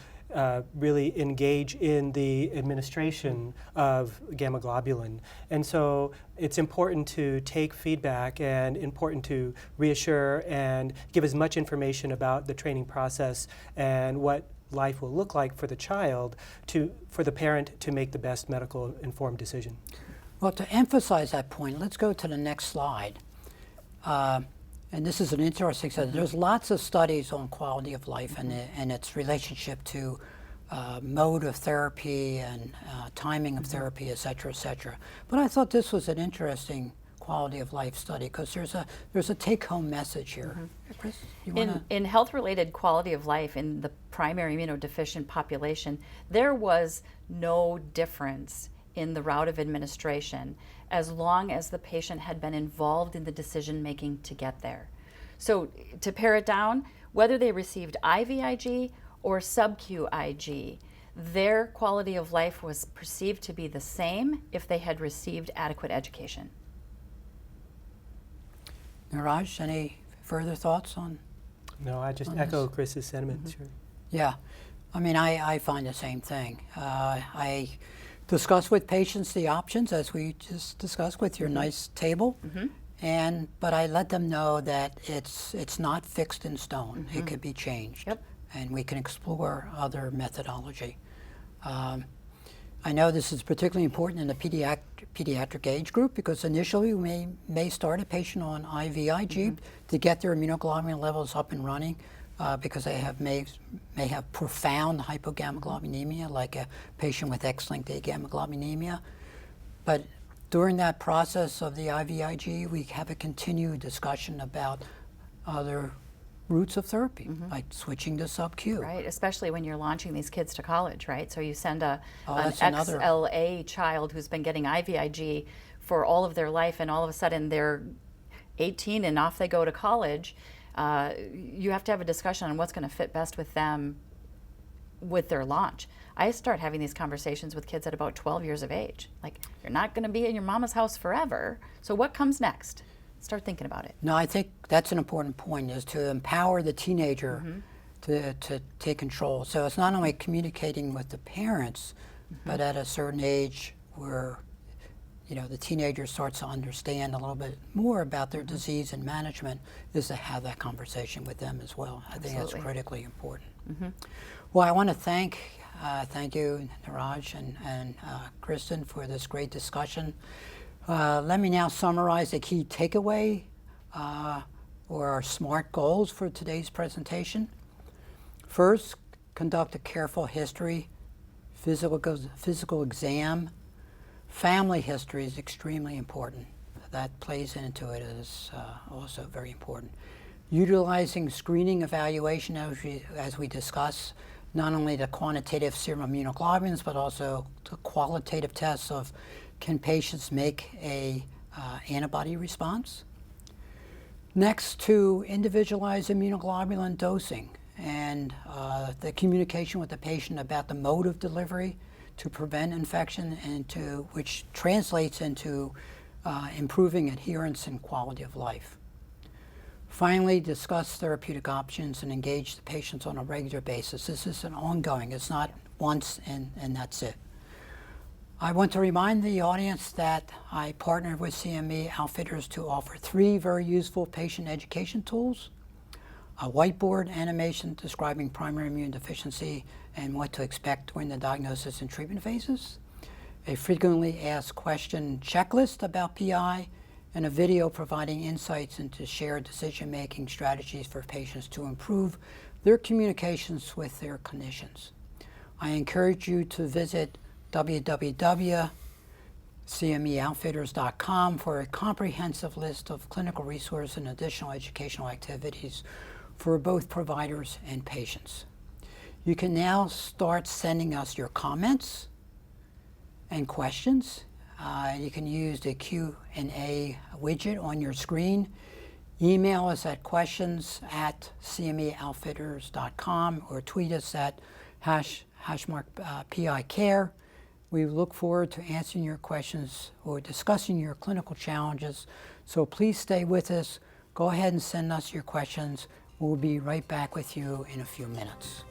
really engage in the administration of gamma globulin. And so it's important to take feedback and important to reassure and give as much information about the training process and what life will look like for the child for the parent to make the best medical informed decision. Well, to emphasize that point, let's go to the next slide. And this is an interesting study. There's lots of studies on quality of life and its relationship to mode of therapy and timing of therapy, et cetera, et cetera. But I thought this was an interesting quality of life study because there's a take-home message here. Chris, you want to? In health-related quality of life in the primary immunodeficient population, there was no difference in the route of administration as long as the patient had been involved in the decision-making to get there. So to pare it down, whether they received IVIG or sub-Q IG, their quality of life was perceived to be the same if they had received adequate education. Niraj, any further thoughts on? No, I just on echo this? Chris's sentiments. Sure. Yeah, I mean, I find the same thing. I discuss with patients the options as we just discussed with your nice table, but I let them know that it's not fixed in stone. It could be changed, and we can explore other methodology. I know this is particularly important in the pediatric age group because initially we may start a patient on IVIG to get their immunoglobulin levels up and running because they may have profound hypogammaglobulinemia, like a patient with X-linked agammaglobulinemia. But during that process of the IVIG, we have a continued discussion about other routes of therapy, like switching to sub-Q. Right, especially when you're launching these kids to college, right? So you send an another XLA child who's been getting IVIG for all of their life, and all of a sudden they're 18 and off they go to college. You have to have a discussion on what's going to fit best with them with their launch. I start having these conversations with kids at about 12 years of age. Like, you're not going to be in your mama's house forever, so what comes next? Start thinking about it. No, I think that's an important point, is to empower the teenager to take control. So it's not only communicating with the parents, but at a certain age where the teenager starts to understand a little bit more about their disease and management, is to have that conversation with them as well. I think that's critically important. Well, I want to thank you, Niraj and Kristen, for this great discussion. Let me now summarize the key takeaway or our SMART goals for today's presentation. First, conduct a careful history, physical exam. Family history is extremely important. That plays into it is also very important. Utilizing screening evaluation as we discuss, not only the quantitative serum immunoglobulins, but also the qualitative tests of can patients make a antibody response. Next, to individualize immunoglobulin dosing and the communication with the patient about the mode of delivery to prevent infection and which translates into improving adherence and quality of life. Finally, discuss therapeutic options and engage the patients on a regular basis. This is an ongoing, it's not once and that's it. I want to remind the audience that I partnered with CME Outfitters to offer 3 very useful patient education tools: a whiteboard animation describing primary immune deficiency and what to expect during the diagnosis and treatment phases, a frequently asked question checklist about PI, and a video providing insights into shared decision-making strategies for patients to improve their communications with their clinicians. I encourage you to visit www.cmeoutfitters.com for a comprehensive list of clinical resources and additional educational activities for both providers and patients. You can now start sending us your comments and questions. You can use the Q&A widget on your screen. Email us at questions@cmeoutfitters.com or tweet us at #PICare. We look forward to answering your questions or discussing your clinical challenges. So please stay with us. Go ahead and send us your questions. We'll be right back with you in a few minutes.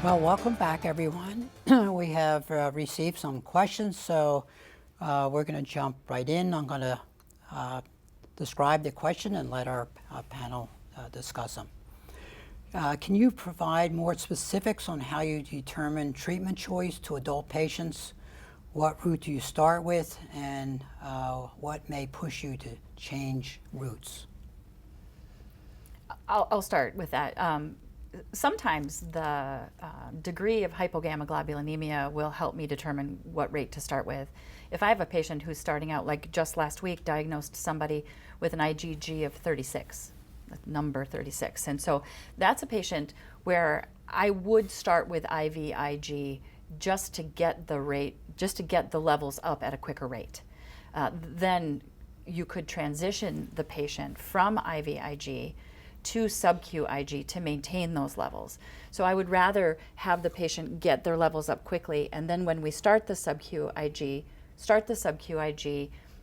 Well, welcome back, everyone. We have received some questions, so we're going to jump right in. I'm going to describe the question and let our panel discuss them. Can you provide more specifics on how you determine treatment choice to adult patients? What route do you start with, and what may push you to change routes? I'll start with that. Sometimes the degree of hypogammaglobulinemia will help me determine what rate to start with. If I have a patient who's starting out, like just last week, diagnosed somebody with an IgG of 36, number 36. And so that's a patient where I would start with IVIG just to get the rate, just to get the levels up at a quicker rate. Then you could transition the patient from IVIG to sub-Q IG to maintain those levels. So I would rather have the patient get their levels up quickly, and then when we start the sub-Q IG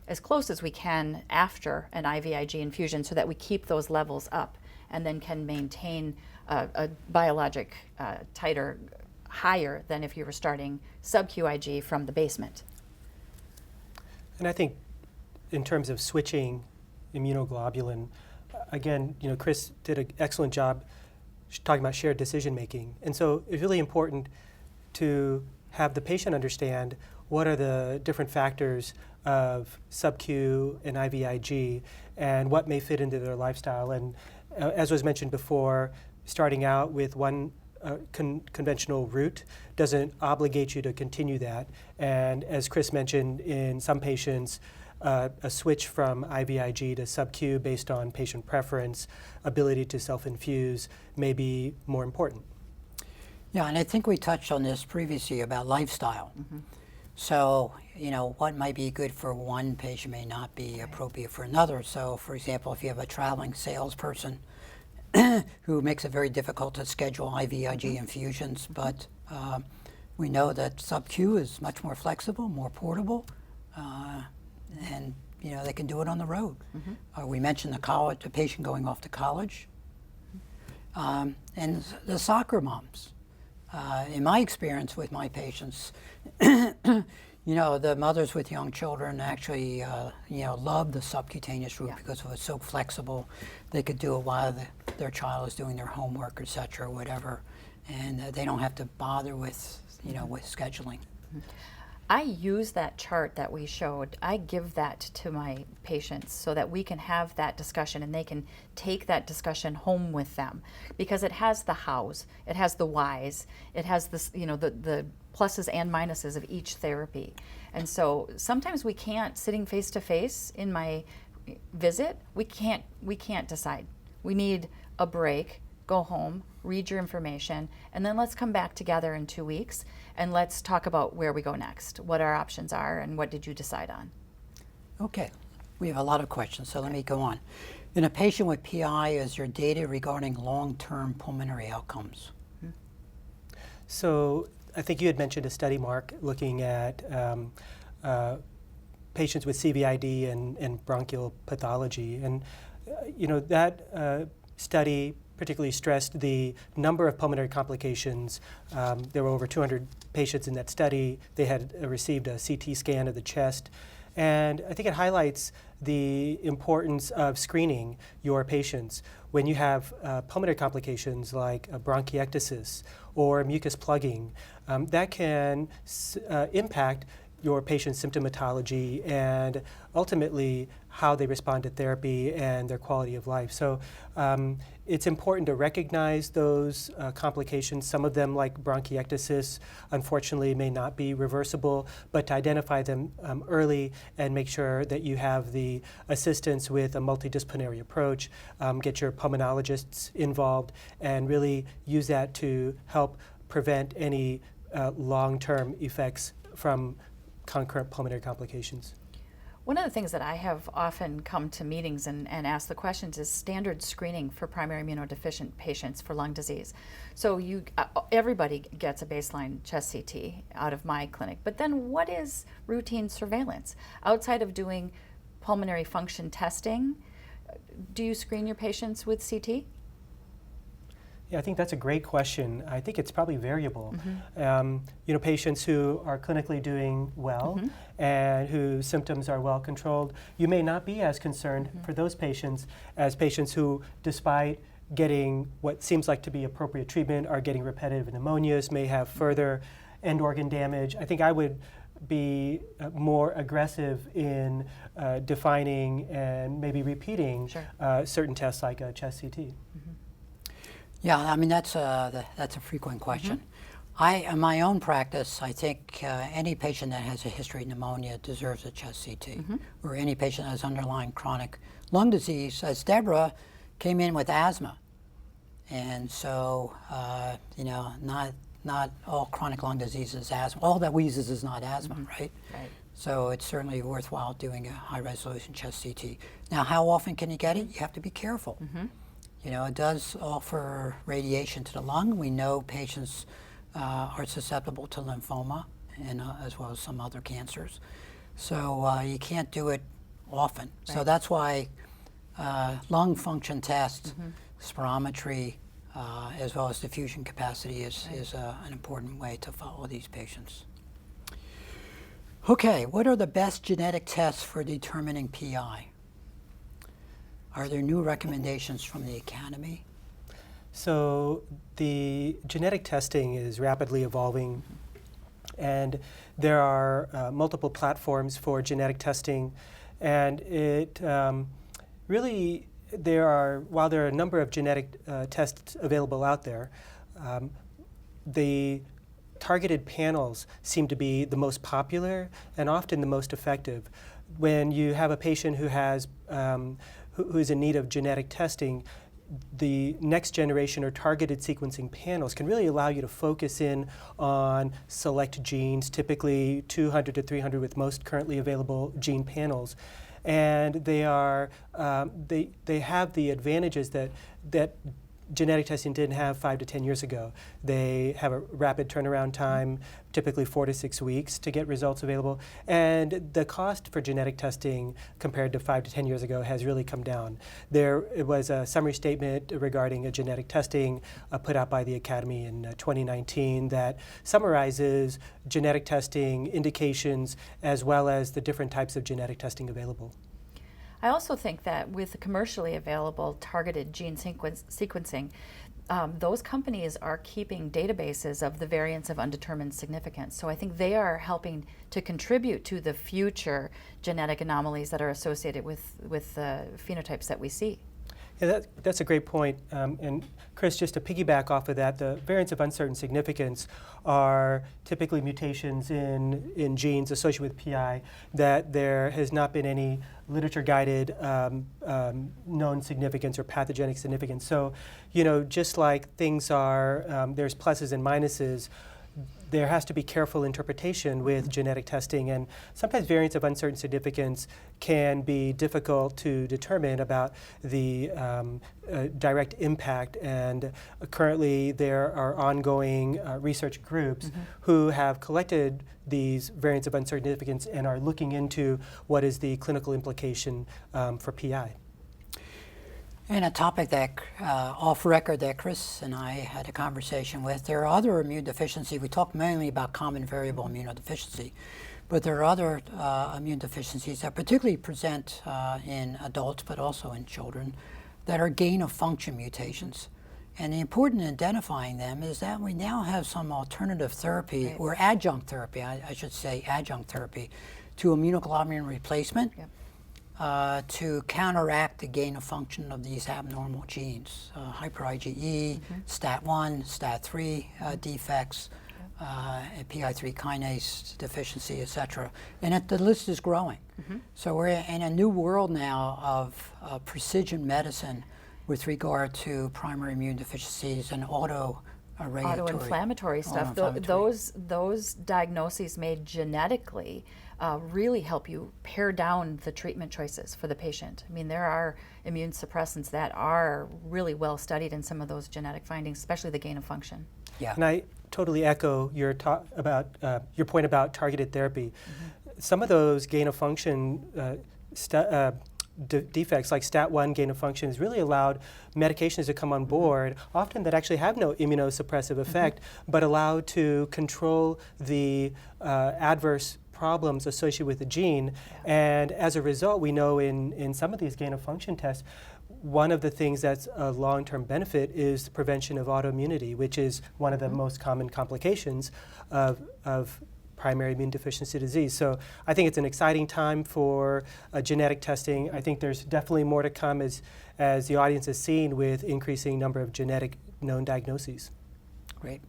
as close as we can after an IVIG infusion so that we keep those levels up and then can maintain a biologic titer higher than if you were starting sub-Q IG from the basement. And I think in terms of switching immunoglobulin, again, Chris did an excellent job talking about shared decision making. And so it's really important to have the patient understand what are the different factors of sub-Q and IVIG and what may fit into their lifestyle. And as was mentioned before, starting out with one conventional route doesn't obligate you to continue that. And as Chris mentioned, in some patients, a switch from IVIG to sub-Q based on patient preference, ability to self-infuse may be more important. Yeah, and I think we touched on this previously about lifestyle. So, what might be good for one patient may not be appropriate for another. So, for example, if you have a traveling salesperson who makes it very difficult to schedule IVIG infusions, but we know that sub-Q is much more flexible, more portable, and they can do it on the road. We mentioned the patient going off to college, and the soccer moms. In my experience with my patients, the mothers with young children actually, love the subcutaneous route because it was so flexible. They could do it while their child is doing their homework, et cetera, whatever, and they don't have to bother with, with scheduling. I use that chart that we showed. I give that to my patients so that we can have that discussion and they can take that discussion home with them, because it has the hows, it has the whys, it has the pluses and minuses of each therapy. And so sometimes we can't, sitting face to face in my visit, we can't decide. We need a break, go home, read your information, and then let's come back together in 2 weeks and let's talk about where we go next, what our options are, and what did you decide on. Okay, we have a lot of questions, so let me go on. In a patient with PI, is there data regarding long-term pulmonary outcomes? So I think you had mentioned a study, Mark, looking at patients with CVID and bronchial pathology. And that study particularly stressed the number of pulmonary complications. There were over 200 patients in that study. They had received a CT scan of the chest. And I think it highlights the importance of screening your patients. When you have pulmonary complications like bronchiectasis or mucus plugging, that can impact your patient's symptomatology and ultimately how they respond to therapy and their quality of life. So it's important to recognize those complications. Some of them, like bronchiectasis, unfortunately may not be reversible, but to identify them early and make sure that you have the assistance with a multidisciplinary approach, get your pulmonologists involved, and really use that to help prevent any long-term effects from concurrent pulmonary complications. One of the things that I have often come to meetings and asked the questions is standard screening for primary immunodeficient patients for lung disease. So everybody gets a baseline chest CT out of my clinic, but then what is routine surveillance? Outside of doing pulmonary function testing, do you screen your patients with CT? Yeah, I think that's a great question. I think it's probably variable. Mm-hmm. Patients who are clinically doing well and whose symptoms are well controlled, you may not be as concerned for those patients as patients who, despite getting what seems like to be appropriate treatment, are getting repetitive pneumonias, may have further end organ damage. I think I would be more aggressive in defining and maybe repeating certain tests like a chest CT. Yeah, I mean, that's a frequent question. In my own practice, I think any patient that has a history of pneumonia deserves a chest CT, or any patient that has underlying chronic lung disease, as Deborah came in with asthma. And so, not all chronic lung disease is asthma. All that wheezes is not asthma, right? Right. So it's certainly worthwhile doing a high-resolution chest CT. Now, how often can you get it? You have to be careful. It does offer radiation to the lung. We know patients are susceptible to lymphoma and as well as some other cancers. So you can't do it often. Right. So that's why lung function tests, spirometry, as well as diffusion capacity is an important way to follow these patients. Okay, what are the best genetic tests for determining PI? Are there new recommendations from the Academy? So the genetic testing is rapidly evolving, and there are multiple platforms for genetic testing, and it really, while there are a number of genetic tests available out there, the targeted panels seem to be the most popular and often the most effective. When you have a patient who has who is in need of genetic testing, the next generation or targeted sequencing panels can really allow you to focus in on select genes, typically 200 to 300 with most currently available gene panels. And they are they have the advantages that genetic testing didn't have 5 to 10 years ago. They have a rapid turnaround time, typically 4 to 6 weeks to get results available. And the cost for genetic testing compared to 5 to 10 years ago has really come down. There was a summary statement regarding a genetic testing put out by the Academy in 2019 that summarizes genetic testing indications as well as the different types of genetic testing available. I also think that with commercially available targeted gene sequencing, those companies are keeping databases of the variants of undetermined significance. So I think they are helping to contribute to the future genetic anomalies that are associated with the phenotypes that we see. Yeah, that's a great point. And Chris, just to piggyback off of that, the variants of uncertain significance are typically mutations in genes associated with PI that there has not been any literature-guided known significance or pathogenic significance. So, just like things are, there's pluses and minuses, there has to be careful interpretation with genetic testing, and sometimes variants of uncertain significance can be difficult to determine about the direct impact. And currently there are ongoing research groups who have collected these variants of uncertain significance and are looking into what is the clinical implication for PI. And a topic that, off record, that Chris and I had a conversation with, there are other immune deficiencies. We talked mainly about common variable immunodeficiency, but there are other immune deficiencies that particularly present in adults, but also in children, that are gain-of-function mutations. And the important in identifying them is that we now have some alternative therapy, or adjunct therapy, I should say adjunct therapy, to immunoglobulin replacement. To counteract the gain of function of these abnormal genes, hyper IgE, STAT1, STAT3 defects, and PI3 kinase deficiency, et cetera. And the list is growing. So we're in a new world now of precision medicine with regard to primary immune deficiencies and autoinflammatory stuff. Those diagnoses made genetically really help you pare down the treatment choices for the patient. I mean, there are immune suppressants that are really well studied in some of those genetic findings, especially the gain of function. Yeah. And I totally echo your your point about targeted therapy. Some of those gain of function defects like STAT1 gain of function has really allowed medications to come on board, often that actually have no immunosuppressive effect, but allow to control the adverse problems associated with the gene. And as a result, we know in some of these gain of function tests, one of the things that's a long-term benefit is the prevention of autoimmunity, which is one of the most common complications of primary immune deficiency disease. So I think it's an exciting time for genetic testing. I think there's definitely more to come as the audience has seen with increasing number of genetic known diagnoses. Great.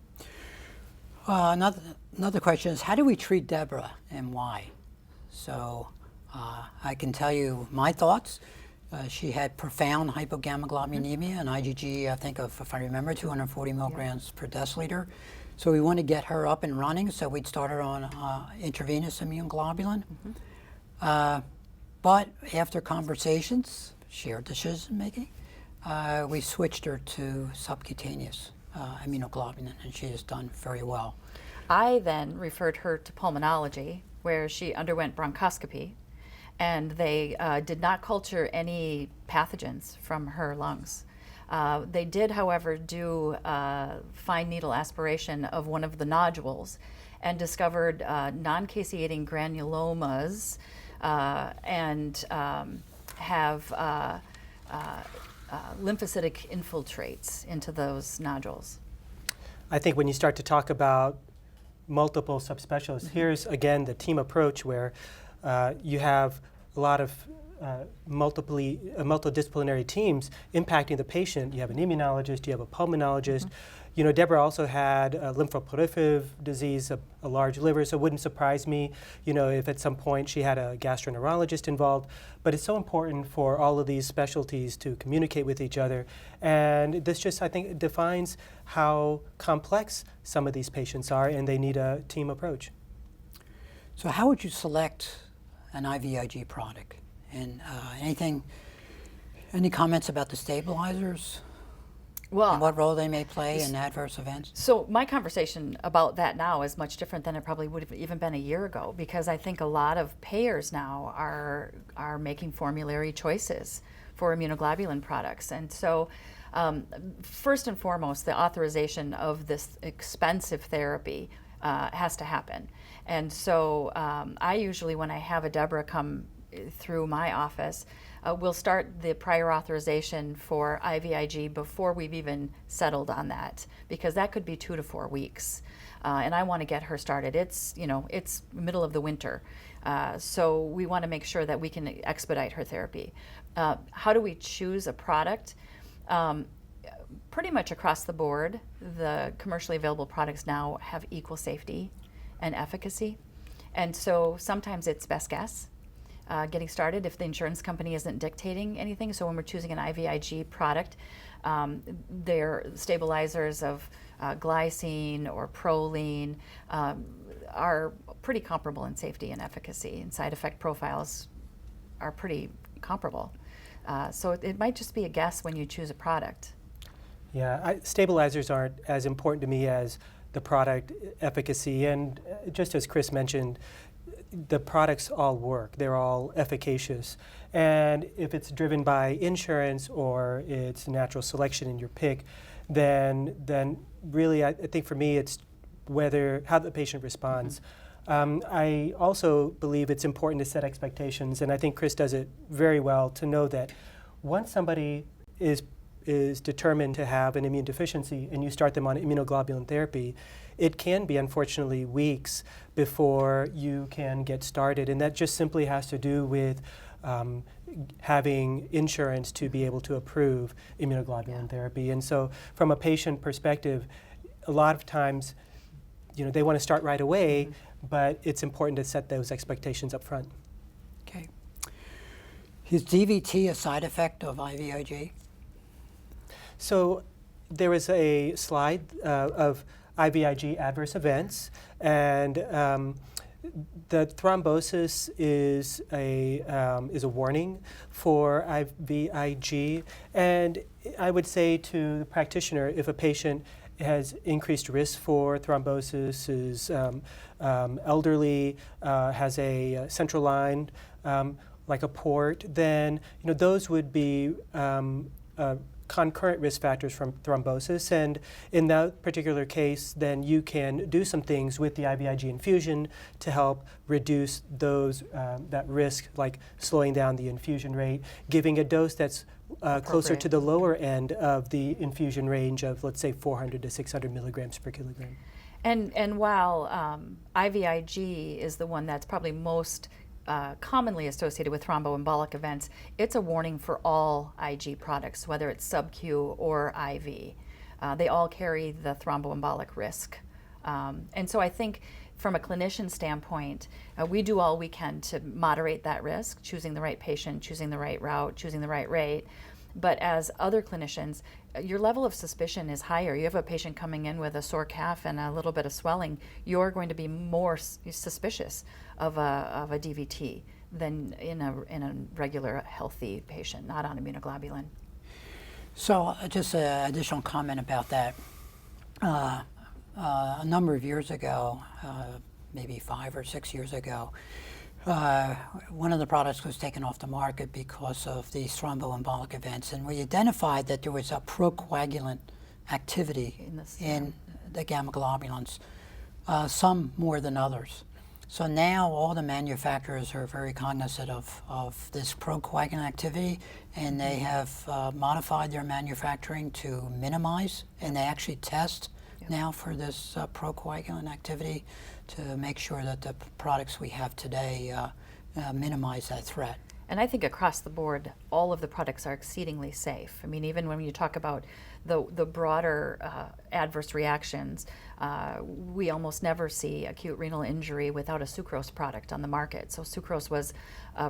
Another question is, how do we treat Deborah and why? So I can tell you my thoughts. She had profound hypogammaglobulinemia and IgG, I think, of, if I remember, 240 milligrams per deciliter. So we want to get her up and running, so we'd start her on intravenous immune globulin. But after conversations, shared decision making, we switched her to subcutaneous immunoglobulin, and she has done very well. I then referred her to pulmonology, where she underwent bronchoscopy, and they did not culture any pathogens from her lungs. They did, however, do fine needle aspiration of one of the nodules and discovered non-caseating granulomas and have lymphocytic infiltrates into those nodules. I think when you start to talk about multiple subspecialists, here's again the team approach where you have a lot of multidisciplinary teams impacting the patient. You have an immunologist, you have a pulmonologist. You know, Deborah also had a lymphoproliferative disease, a large liver, so it wouldn't surprise me, you know, if at some point she had a gastroenterologist involved. But it's so important for all of these specialties to communicate with each other. And this just, I think, defines how complex some of these patients are, and they need a team approach. So how would you select an IVIG product? And any comments about the stabilizers? Well, And what role they may play in adverse events? so my conversation about that now is much different than it probably would have even been a year ago, because I think a lot of payers now are making formulary choices for immunoglobulin products. And so first and foremost, the authorization of this expensive therapy has to happen. And so I usually, when I have a Deborah come through my office, we'll start the prior authorization for IVIG before we've even settled on that, because that could be 2 to 4 weeks. And I want to get her started. It's, you know, it's middle of the winter. So we want to make sure that we can expedite her therapy. How do we choose a product? Pretty much across the board, the commercially available products now have equal safety and efficacy. And so sometimes it's best guess. Getting started if the insurance company isn't dictating anything. So when we're choosing an IVIG product, their stabilizers of glycine or proline are pretty comparable in safety and efficacy, and side effect profiles are pretty comparable. So it might just be a guess when you choose a product. Yeah, stabilizers aren't as important to me as the product efficacy, and just as Chris mentioned, the products all work. They're all efficacious. And if it's driven by insurance or it's natural selection in your pick, then really I think for me it's how the patient responds. I also believe it's important to set expectations, and I think Chris does it very well, to know that once somebody is determined to have an immune deficiency and you start them on immunoglobulin therapy, it can be, unfortunately, weeks before you can get started. And that just simply has to do with having insurance to be able to approve immunoglobulin therapy. And so from a patient perspective, a lot of times, you know, they want to start right away, but it's important to set those expectations up front. Okay. Is DVT a side effect of IVIG? So there was a slide of IVIG adverse events, and the thrombosis is a warning for IVIG. And I would say to the practitioner, if a patient has increased risk for thrombosis, is elderly, has a central line, like a port, then those would be concurrent risk factors from thrombosis. And in that particular case, then you can do some things with the IVIG infusion to help reduce those that risk, like slowing down the infusion rate, giving a dose that's closer to the lower end of the infusion range of, let's say, 400 to 600 milligrams per kilogram. And while IVIG is the one that's probably most commonly associated with thromboembolic events, it's a warning for all IG products, whether it's sub-Q or IV. They all carry the thromboembolic risk. And so I think from a clinician standpoint, we do all we can to moderate that risk, choosing the right patient, choosing the right route, choosing the right rate. But as other clinicians, your level of suspicion is higher. You have a patient coming in with a sore calf and a little bit of swelling, you're going to be more suspicious of a DVT than in a regular healthy patient, not on immunoglobulin. So just an additional comment about that. A number of years ago, maybe 5 or 6 years ago, one of the products was taken off the market because of these thromboembolic events, and we identified that there was a procoagulant activity in the gamma globulins, some more than others. So now all the manufacturers are very cognizant of this procoagulant activity, and they have modified their manufacturing to minimize, and they actually test now for this procoagulant activity to make sure that the products we have today minimize that threat. And I think across the board, all of the products are exceedingly safe. I mean, even when you talk about the broader adverse reactions, we almost never see acute renal injury without a sucrose product on the market. So sucrose was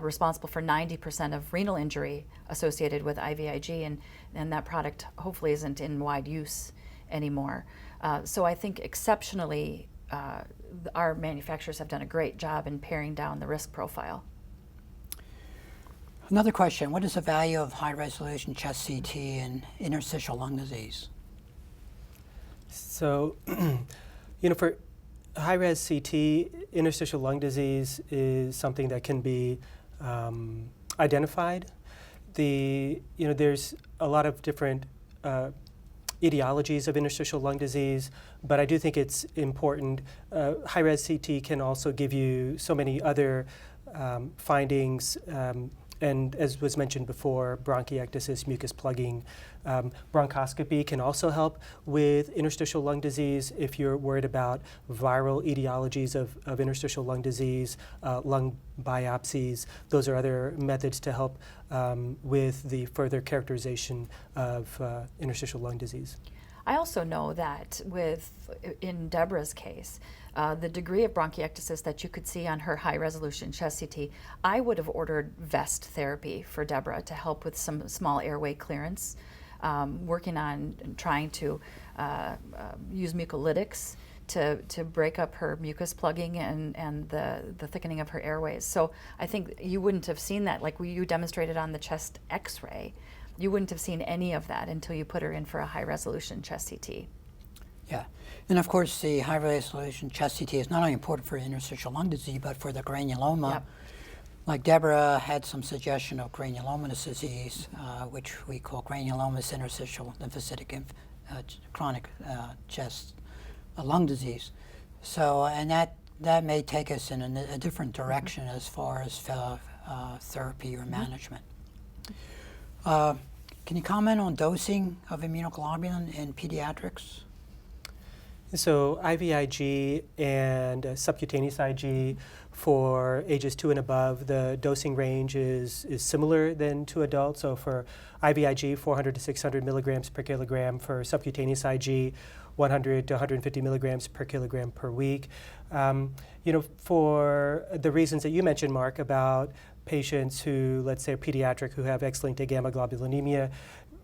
responsible for 90% of renal injury associated with IVIG, and that product hopefully isn't in wide use anymore. So I think exceptionally, our manufacturers have done a great job in paring down the risk profile. Another question, what is the value of high-resolution chest CT in interstitial lung disease? So, for high-res CT, interstitial lung disease is something that can be identified. There's a lot of different etiologies of interstitial lung disease, but I do think it's important. High-res CT can also give you so many other findings, and as was mentioned before, bronchiectasis, mucus plugging. Bronchoscopy can also help with interstitial lung disease if you're worried about viral etiologies of interstitial lung disease, lung biopsies. Those are other methods to help with the further characterization of interstitial lung disease. I also know that in Deborah's case, the degree of bronchiectasis that you could see on her high-resolution chest CT, I would have ordered vest therapy for Deborah to help with some small airway clearance, working on trying to use mucolytics to break up her mucus plugging and the thickening of her airways. So I think you wouldn't have seen that, like you demonstrated on the chest X-ray. You wouldn't have seen any of that until you put her in for a high-resolution chest CT. Yeah, and of course the high-resolution chest CT is not only important for interstitial lung disease, but for the granuloma. Yep. Like Deborah had some suggestion of granulomatous disease, which we call granulomatous interstitial lymphocytic chronic chest lung disease. So, and that may take us in a different direction as far as therapy or management. Can you comment on dosing of immunoglobulin in pediatrics? So IVIG and subcutaneous IG for ages 2 and above, the dosing range is similar than to adults. So for IVIG, 400 to 600 milligrams per kilogram. For subcutaneous IG, 100 to 150 milligrams per kilogram per week. For the reasons that you mentioned, Mark, about patients who, let's say, are pediatric, who have X-linked gamma globulinemia,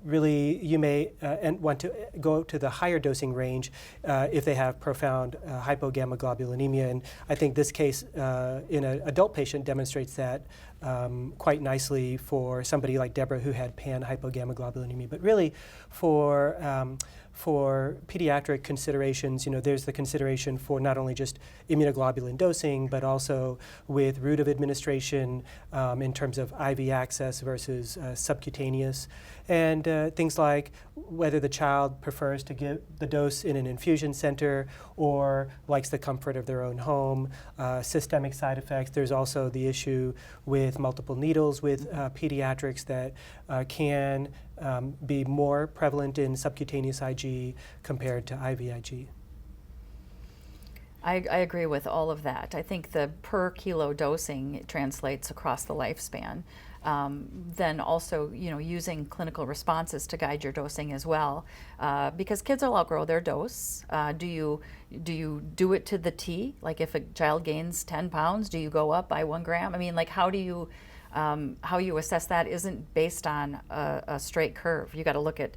really you may want to go to the higher dosing range if they have profound hypogammaglobulinemia. And I think this case in an adult patient demonstrates that quite nicely for somebody like Deborah who had pan hypogammaglobulinemia. But really for for pediatric considerations, there's the consideration for not only just immunoglobulin dosing, but also with route of administration in terms of IV access versus subcutaneous, and things like whether the child prefers to give the dose in an infusion center or likes the comfort of their own home, systemic side effects. There's also the issue with multiple needles with pediatrics that can be more prevalent in subcutaneous IG compared to IVIG. I agree with all of that. I think the per kilo dosing translates across the lifespan. Then also, using clinical responses to guide your dosing as well, because kids will outgrow their dose. Do you do it to the T? Like if a child gains 10 pounds, do you go up by 1 gram? I mean, like how you assess that isn't based on a straight curve. You got to look at,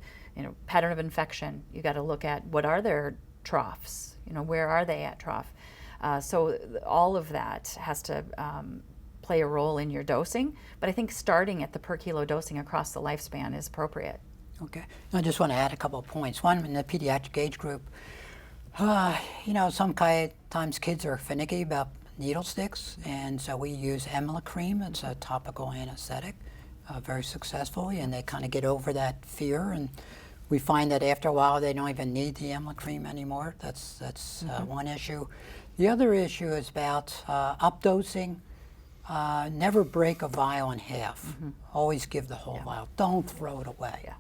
pattern of infection. You got to look at what are their troughs. Where are they at trough? So all of that has to play a role in your dosing, but I think starting at the per kilo dosing across the lifespan is appropriate. Okay. I just want to add a couple of points. One, in the pediatric age group, sometimes kids are finicky about needle sticks, and so we use Emla cream. It's a topical anesthetic, very successfully, and they kind of get over that fear, and we find that after a while they don't even need the Emla cream anymore. That's one issue. The other issue is about updosing. Never break a vial in half. Always give the whole vial. Don't throw it away.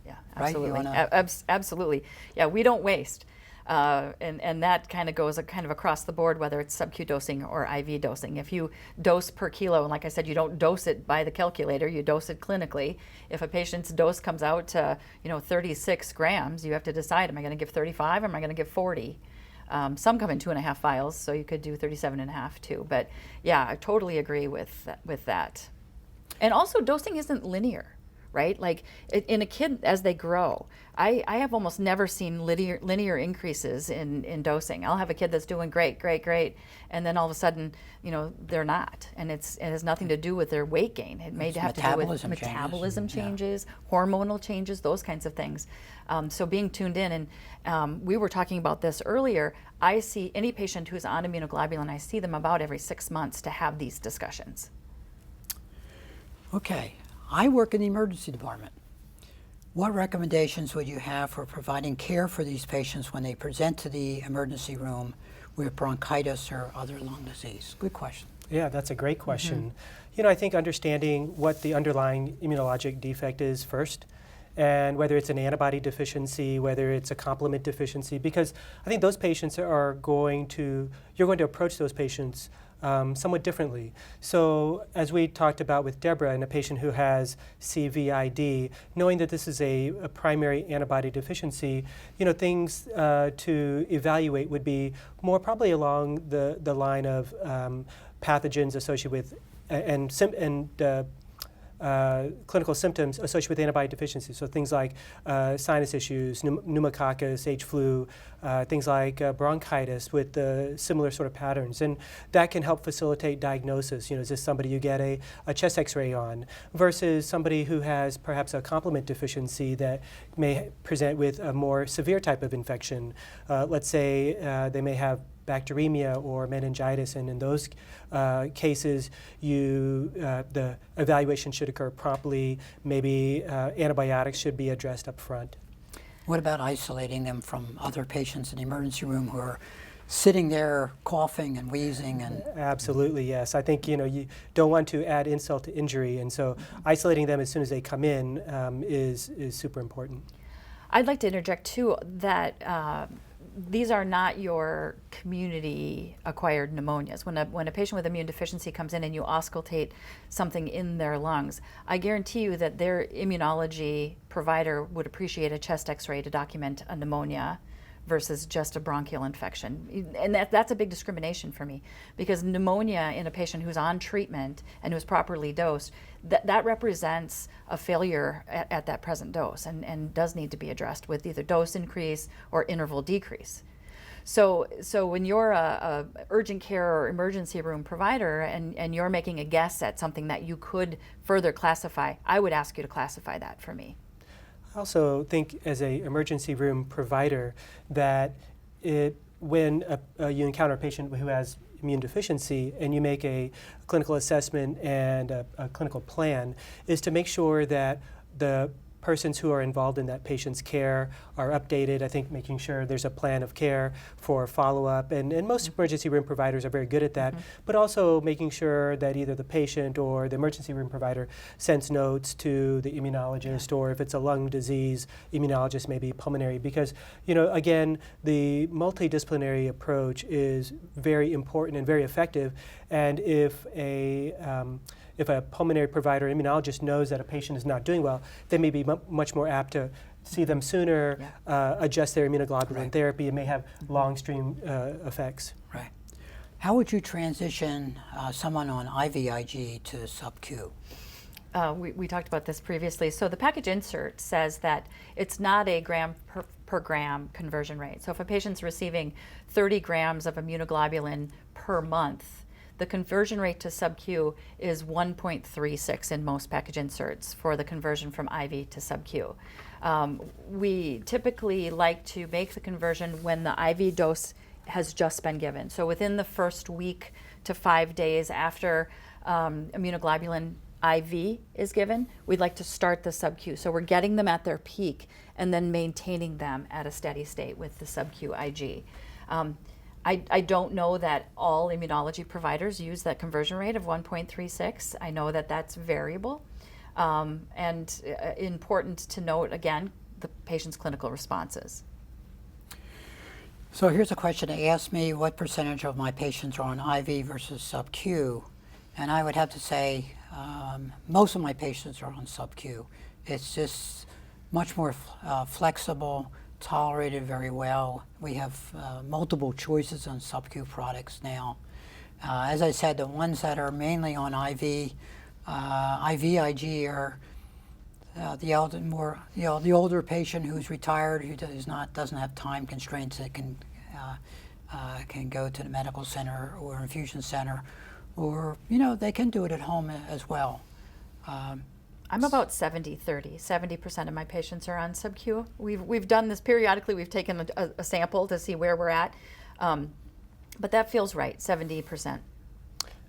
Yeah, Right? You absolutely. wanna- Absolutely. Yeah, we don't waste. And that kind of goes across the board, whether it's sub-Q dosing or IV dosing. If you dose per kilo, and like I said, you don't dose it by the calculator, you dose it clinically. If a patient's dose comes out to 36 grams, you have to decide, am I going to give 35 or am I going to give 40? Some come in 2.5 vials, so you could do 37.5 too. But yeah, I totally agree with that. And also, dosing isn't linear, right? Like in a kid as they grow, I have almost never seen linear increases in dosing. I'll have a kid that's doing great, and then all of a sudden, they're not, and it has nothing to do with their weight gain. It may have to do with metabolism changes, hormonal changes, those kinds of things. So being tuned in, and we were talking about this earlier. I see any patient who's on immunoglobulin, I see them about every 6 months to have these discussions. Okay. I work in the emergency department. What recommendations would you have for providing care for these patients when they present to the emergency room with bronchitis or other lung disease? Good question. Yeah, that's a great question. I think understanding what the underlying immunologic defect is first, and whether it's an antibody deficiency, whether it's a complement deficiency, because I think those patients you're going to approach those patients somewhat differently. So as we talked about with Deborah, in a patient who has CVID, knowing that this is a primary antibody deficiency, things to evaluate would be more probably along the line of pathogens associated with clinical symptoms associated with antibody deficiency. So things like sinus issues, pneumococcus, H-flu, things like bronchitis with similar sort of patterns. And that can help facilitate diagnosis. Is this somebody you get a chest x-ray on versus somebody who has perhaps a complement deficiency that may present with a more severe type of infection. Let's say they may have bacteremia or meningitis, and in those cases, the evaluation should occur promptly. Maybe antibiotics should be addressed up front. What about isolating them from other patients in the emergency room who are sitting there coughing and wheezing? And Absolutely, yes. I think you don't want to add insult to injury, and so isolating them as soon as they come in is super important. I'd like to interject too that these are not your community-acquired pneumonias. When a patient with immune deficiency comes in and you auscultate something in their lungs, I guarantee you that their immunology provider would appreciate a chest x-ray to document a pneumonia versus just a bronchial infection. And that's a big discrimination for me, because pneumonia in a patient who's on treatment and who's properly dosed, that represents a failure at that present dose and does need to be addressed with either dose increase or interval decrease. So when you're a urgent care or emergency room provider and you're making a guess at something that you could further classify, I would ask you to classify that for me. also think as a emergency room provider that when you encounter a patient who has immune deficiency and you make a clinical assessment and a clinical plan, is to make sure that the persons who are involved in that patient's care are updated. I think making sure there's a plan of care for follow-up, and most emergency room providers are very good at that, but also making sure that either the patient or the emergency room provider sends notes to the immunologist, or if it's a lung disease, immunologist, maybe pulmonary, because, again, the multidisciplinary approach is very important and very effective, and if a pulmonary provider, immunologist, knows that a patient is not doing well, they may be much more apt to see them sooner, adjust their immunoglobulin therapy, and may have long-stream effects. Right. How would you transition someone on IVIG to sub-Q? We talked about this previously. So the package insert says that it's not a gram per gram conversion rate. So if a patient's receiving 30 grams of immunoglobulin per month, the conversion rate to sub-Q is 1.36 in most package inserts for the conversion from IV to sub-Q. We typically like to make the conversion when the IV dose has just been given. So within the first week to 5 days after immunoglobulin IV is given, we'd like to start the sub-Q. So we're getting them at their peak and then maintaining them at a steady state with the sub-Q IG. I don't know that all immunology providers use that conversion rate of 1.36. I know that that's variable. And important to note, again, the patient's clinical responses. So here's a question. They asked me what percentage of my patients are on IV versus sub-Q. And I would have to say most of my patients are on sub-Q. It's just much more flexible, tolerated very well. We have multiple choices on sub-Q products now. As I said, the ones that are mainly on IV, IVIG are the older patient who's retired, who doesn't have time constraints, that can go to the medical center or infusion center, or they can do it at home as well. I'm about 70-30. 70% of my patients are on sub-Q. We've done this periodically. We've taken a sample to see where we're at. But that feels right, 70%.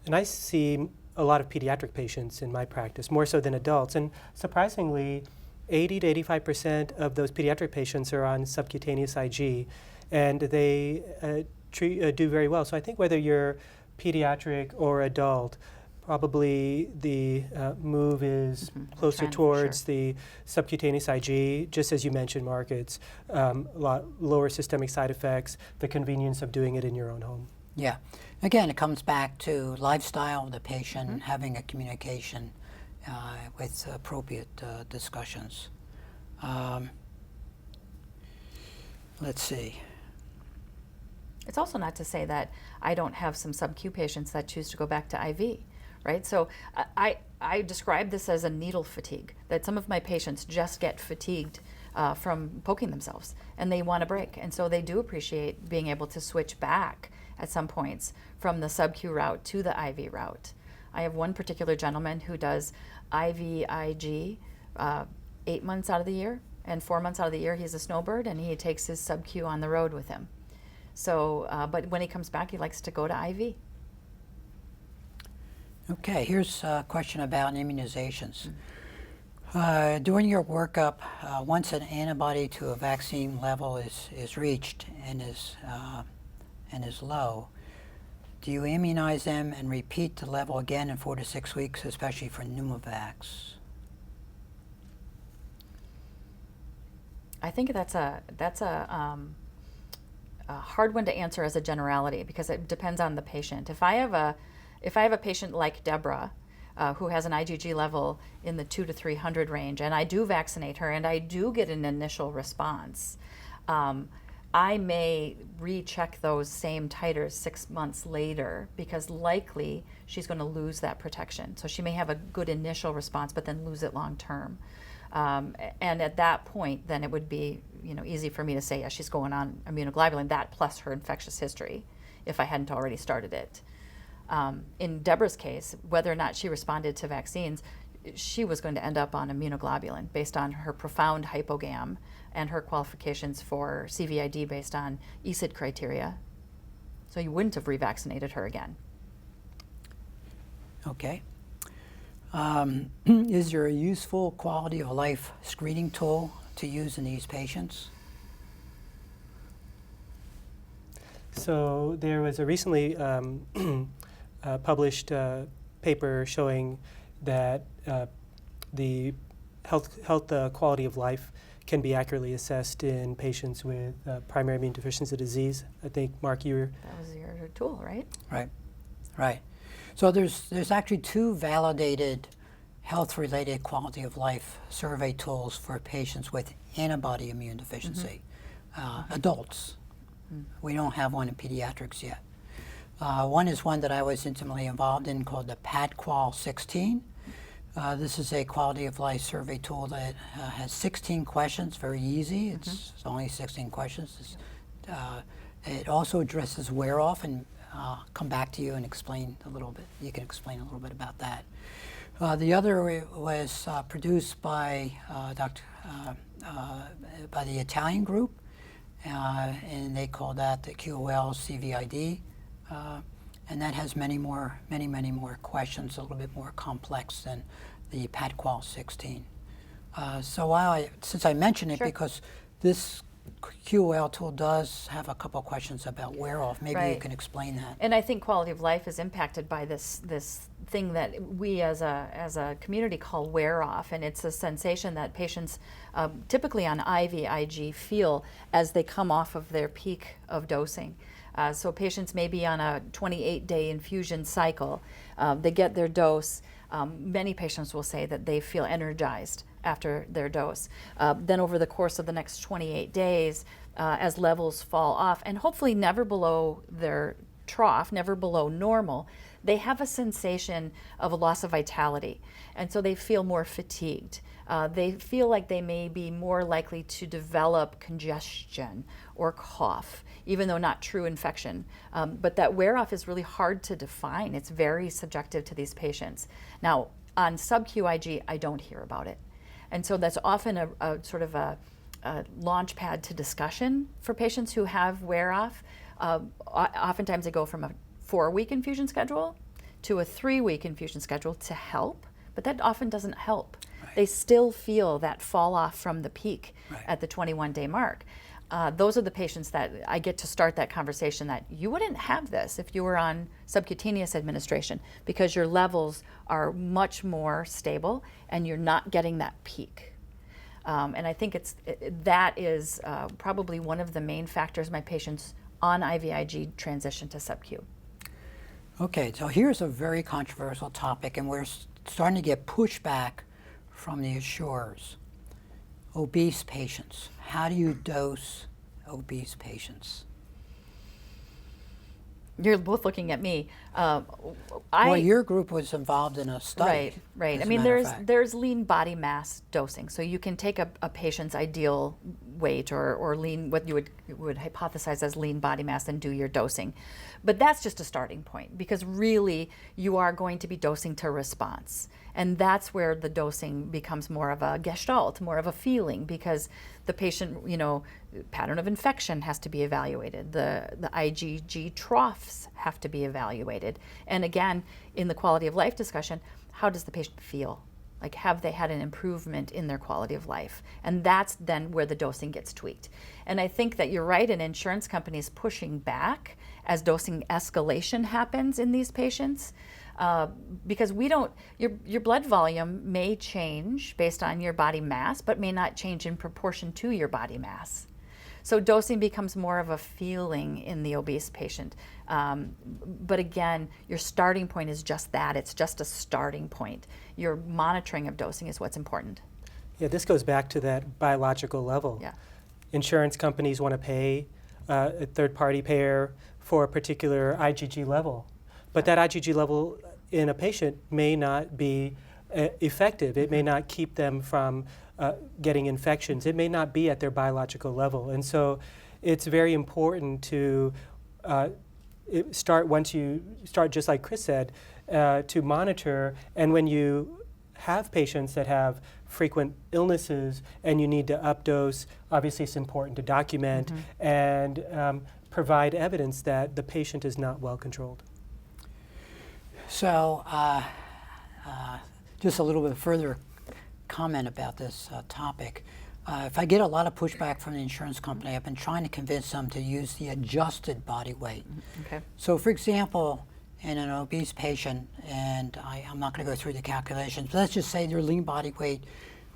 And I see a lot of pediatric patients in my practice, more so than adults. And surprisingly, 80 to 85% of those pediatric patients are on subcutaneous IG, and they do very well. So I think whether you're pediatric or adult, probably the move is closer towards the subcutaneous IG. Just as you mentioned, Mark, it's a lot lower systemic side effects, the convenience of doing it in your own home. Yeah. Again, it comes back to lifestyle of the patient, having a communication with appropriate discussions. Let's see. It's also not to say that I don't have some sub-Q patients that choose to go back to IV. Right? So I describe this as a needle fatigue, that some of my patients just get fatigued from poking themselves and they want a break. And so they do appreciate being able to switch back at some points from the sub-Q route to the IV route. I have one particular gentleman who does IVIG 8 months out of the year, and 4 months out of the year he's a snowbird and he takes his sub-Q on the road with him. So, but when he comes back, he likes to go to IV. Okay, here's a question about immunizations. During your workup, once an antibody to a vaccine level is reached and is low, do you immunize them and repeat the level again in 4 to 6 weeks, especially for pneumovax? I think that's a hard one to answer as a generality because it depends on the patient. If I have a patient like Deborah, who has an IgG level in the 200 to 300 range, and I do vaccinate her and I do get an initial response, I may recheck those same titers 6 months later because likely she's going to lose that protection. So she may have a good initial response but then lose it long term. And at that point, then it would be easy for me to say, yeah, she's going on immunoglobulin, that plus her infectious history, if I hadn't already started it. In Deborah's case, whether or not she responded to vaccines, she was going to end up on immunoglobulin based on her profound hypogam and her qualifications for CVID based on ECID criteria. So you wouldn't have revaccinated her again. Okay. Is there a useful quality of life screening tool to use in these patients? So there was a recently published paper showing that the health quality of life can be accurately assessed in patients with primary immunodeficiency disease. I think, Mark, you were... That was your tool, right? Right, right. So there's actually 2 validated health-related quality of life survey tools for patients with antibody immune deficiency, adults. We don't have one in pediatrics yet. One is one that I was intimately involved in called the PADQual 16. This is a quality of life survey tool that has 16 questions, very easy. It's only 16 questions. It also addresses wear off, and I'll come back to you and explain a little bit. You can explain a little bit about that. The other was produced by by the Italian group, and they call that the QOL CVID, and that has many more questions, a little bit more complex than the PADQual 16. So since I mentioned it, because this QOL tool does have a couple questions about wear off, maybe you can explain that. And I think quality of life is impacted by this thing that we as a community call wear off, and it's a sensation that patients typically on IVIG feel as they come off of their peak of dosing. So patients may be on a 28-day infusion cycle. They get their dose. Many patients will say that they feel energized after their dose. Then over the course of the next 28 days, as levels fall off, and hopefully never below their trough, never below normal, they have a sensation of a loss of vitality. And so they feel more fatigued. They feel like they may be more likely to develop congestion or cough, even though not true infection. But that wear off is really hard to define. It's very subjective to these patients. Now, on sub-QIG, I don't hear about it. And so that's often a sort of a launch pad to discussion for patients who have wear off. Oftentimes they go from a 4-week infusion schedule to a 3-week infusion schedule to help, but that often doesn't help. Right. They still feel that fall off from the peak at the 21-day mark. Those are the patients that I get to start that conversation that you wouldn't have this if you were on subcutaneous administration, because your levels are much more stable and you're not getting that peak. And I think that is probably one of the main factors my patients on IVIG transition to sub-Q. Okay, so here's a very controversial topic, and we're starting to get pushback from the assurers. Obese patients. How do you dose obese patients? You're both looking at me. Well, your group was involved in a study. Right. I mean, there's lean body mass dosing. So you can take a patient's ideal weight or lean, what you would hypothesize as lean body mass, and do your dosing. But that's just a starting point, because really you are going to be dosing to response. And that's where the dosing becomes more of a gestalt, more of a feeling, because the patient, pattern of infection has to be evaluated. The IgG troughs have to be evaluated. And again, in the quality of life discussion, how does the patient feel? Like, have they had an improvement in their quality of life? And that's then where the dosing gets tweaked. And I think that you're right in insurance companies pushing back as dosing escalation happens in these patients. Because your blood volume may change based on your body mass, but may not change in proportion to your body mass. So dosing becomes more of a feeling in the obese patient. But again, your starting point is just that. It's just a starting point. Your monitoring of dosing is what's important. Yeah, this goes back to that biological level. Yeah. Insurance companies want to pay a third-party payer for a particular IgG level. But that IgG level in a patient may not be effective. It may not keep them from getting infections. It may not be at their biological level. And so it's very important to start, once you start, just like Chris said, to monitor. And when you have patients that have frequent illnesses and you need to updose, obviously it's important to document and provide evidence that the patient is not well controlled. So, just a little bit further comment about this topic. If I get a lot of pushback from the insurance company, I've been trying to convince them to use the adjusted body weight. Okay. So, for example, in an obese patient, and I'm not going to go through the calculations, but let's just say their lean body weight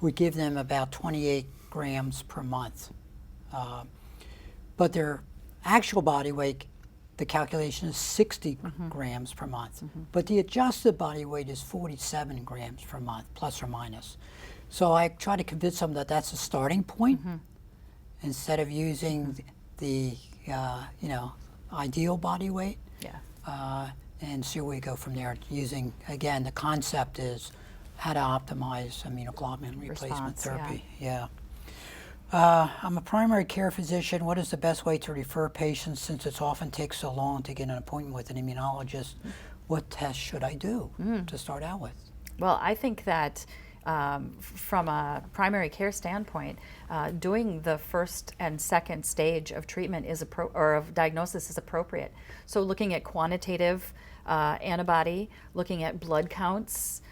would give them about 28 grams per month. But their actual body weight, the calculation is 60 grams per month. But the adjusted body weight is 47 grams per month, plus or minus. So I try to convince them that that's a starting point instead of using the ideal body weight. Yeah. And see where we go from there. Using, again, the concept is how to optimize immunoglobulin replacement Response, therapy. Yeah. I'm a primary care physician. What is the best way to refer patients since it often takes so long to get an appointment with an immunologist? What tests should I do to start out with? Well, I think that from a primary care standpoint, doing the first and second stage of treatment or of diagnosis is appropriate. So looking at quantitative antibody, looking at blood counts,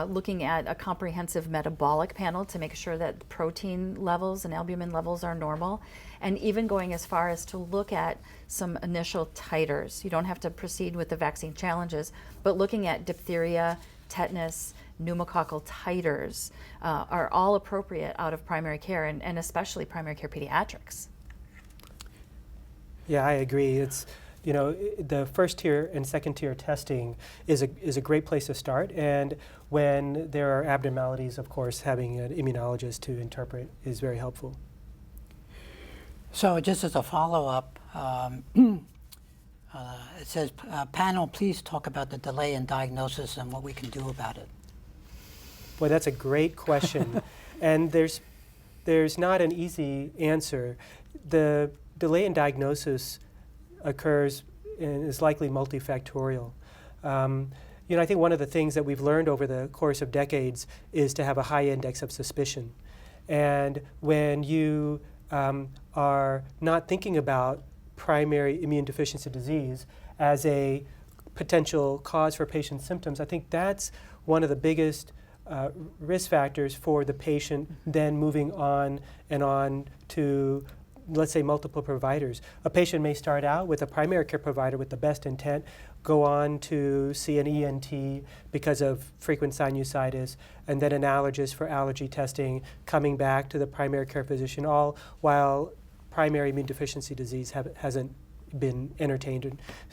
looking at a comprehensive metabolic panel to make sure that protein levels and albumin levels are normal, and even going as far as to look at some initial titers. You don't have to proceed with the vaccine challenges, but looking at diphtheria, tetanus, pneumococcal titers are all appropriate out of primary care, and especially primary care pediatrics. Yeah, I agree. It's, the first tier and second tier testing is a great place to start, and when there are abnormalities, of course, having an immunologist to interpret is very helpful. So just as a follow-up, it says, panel, please talk about the delay in diagnosis and what we can do about it. Boy, that's a great question. And there's not an easy answer. The delay in diagnosis occurs and is likely multifactorial. I think one of the things that we've learned over the course of decades is to have a high index of suspicion. And when you are not thinking about primary immune deficiency disease as a potential cause for patient symptoms, I think that's one of the biggest risk factors for the patient then moving on and on to, let's say, multiple providers. A patient may start out with a primary care provider with the best intent, go on to see an ENT because of frequent sinusitis, and then an allergist for allergy testing, coming back to the primary care physician, all while primary immune deficiency disease hasn't been entertained.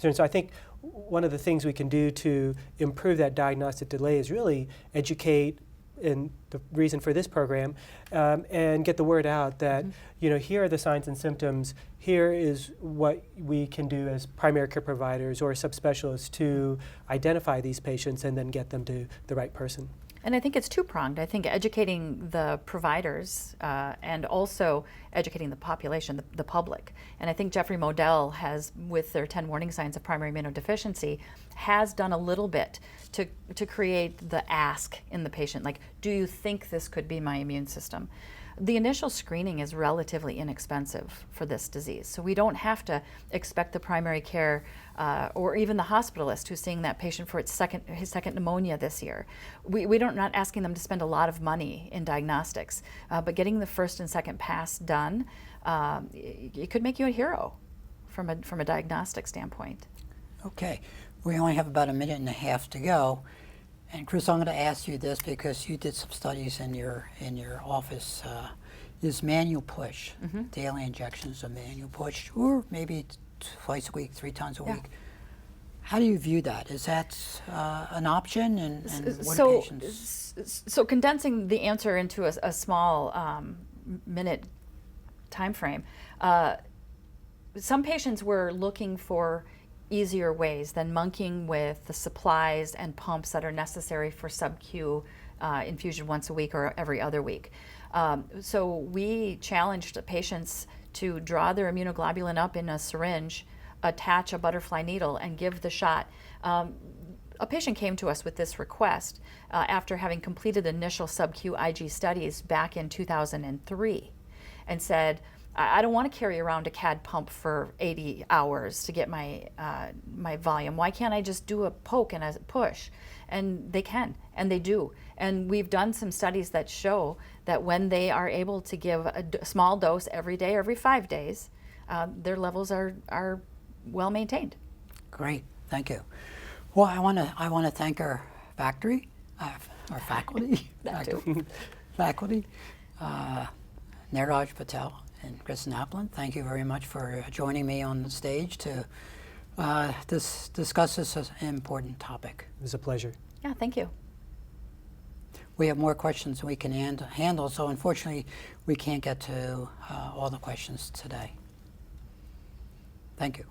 And so I think one of the things we can do to improve that diagnostic delay is really educate, and the reason for this program, and get the word out that here are the signs and symptoms, here is what we can do as primary care providers or subspecialists to identify these patients and then get them to the right person. And I think it's two-pronged. I think educating the providers and also educating the population, the public. And I think Jeffrey Modell has, with their 10 warning signs of primary immunodeficiency, has done a little bit to create the ask in the patient, like, do you think this could be my immune system? The initial screening is relatively inexpensive for this disease, so we don't have to expect the primary care or even the hospitalist who's seeing that patient for his second pneumonia this year. We don't not asking them to spend a lot of money in diagnostics, but getting the first and second pass done, it could make you a hero from a diagnostic standpoint. Okay, we only have about a minute and a half to go. And Chris, I'm going to ask you this because you did some studies in your office. Is manual push, daily injections of manual push, or maybe twice a week, 3 times a week? How do you view that? Is that an option? And what do patients? So condensing the answer into a small minute time frame, some patients were looking for easier ways than monkeying with the supplies and pumps that are necessary for sub-Q infusion once a week or every other week. So we challenged patients to draw their immunoglobulin up in a syringe, attach a butterfly needle, and give the shot. a patient came to us with this request after having completed initial sub-Q IG studies back in 2003 and said, I don't want to carry around a CAD pump for 80 hours to get my volume. Why can't I just do a poke and a push? And they can, and they do. And we've done some studies that show that when they are able to give a small dose every day, every 5 days, their levels are well maintained. Great, thank you. Well, I want to thank our faculty, Neeraj Patel and Kristen Applin. Thank you very much for joining me on the stage to discuss this important topic. It was a pleasure. Yeah, thank you. We have more questions we can handle, so unfortunately we can't get to all the questions today. Thank you.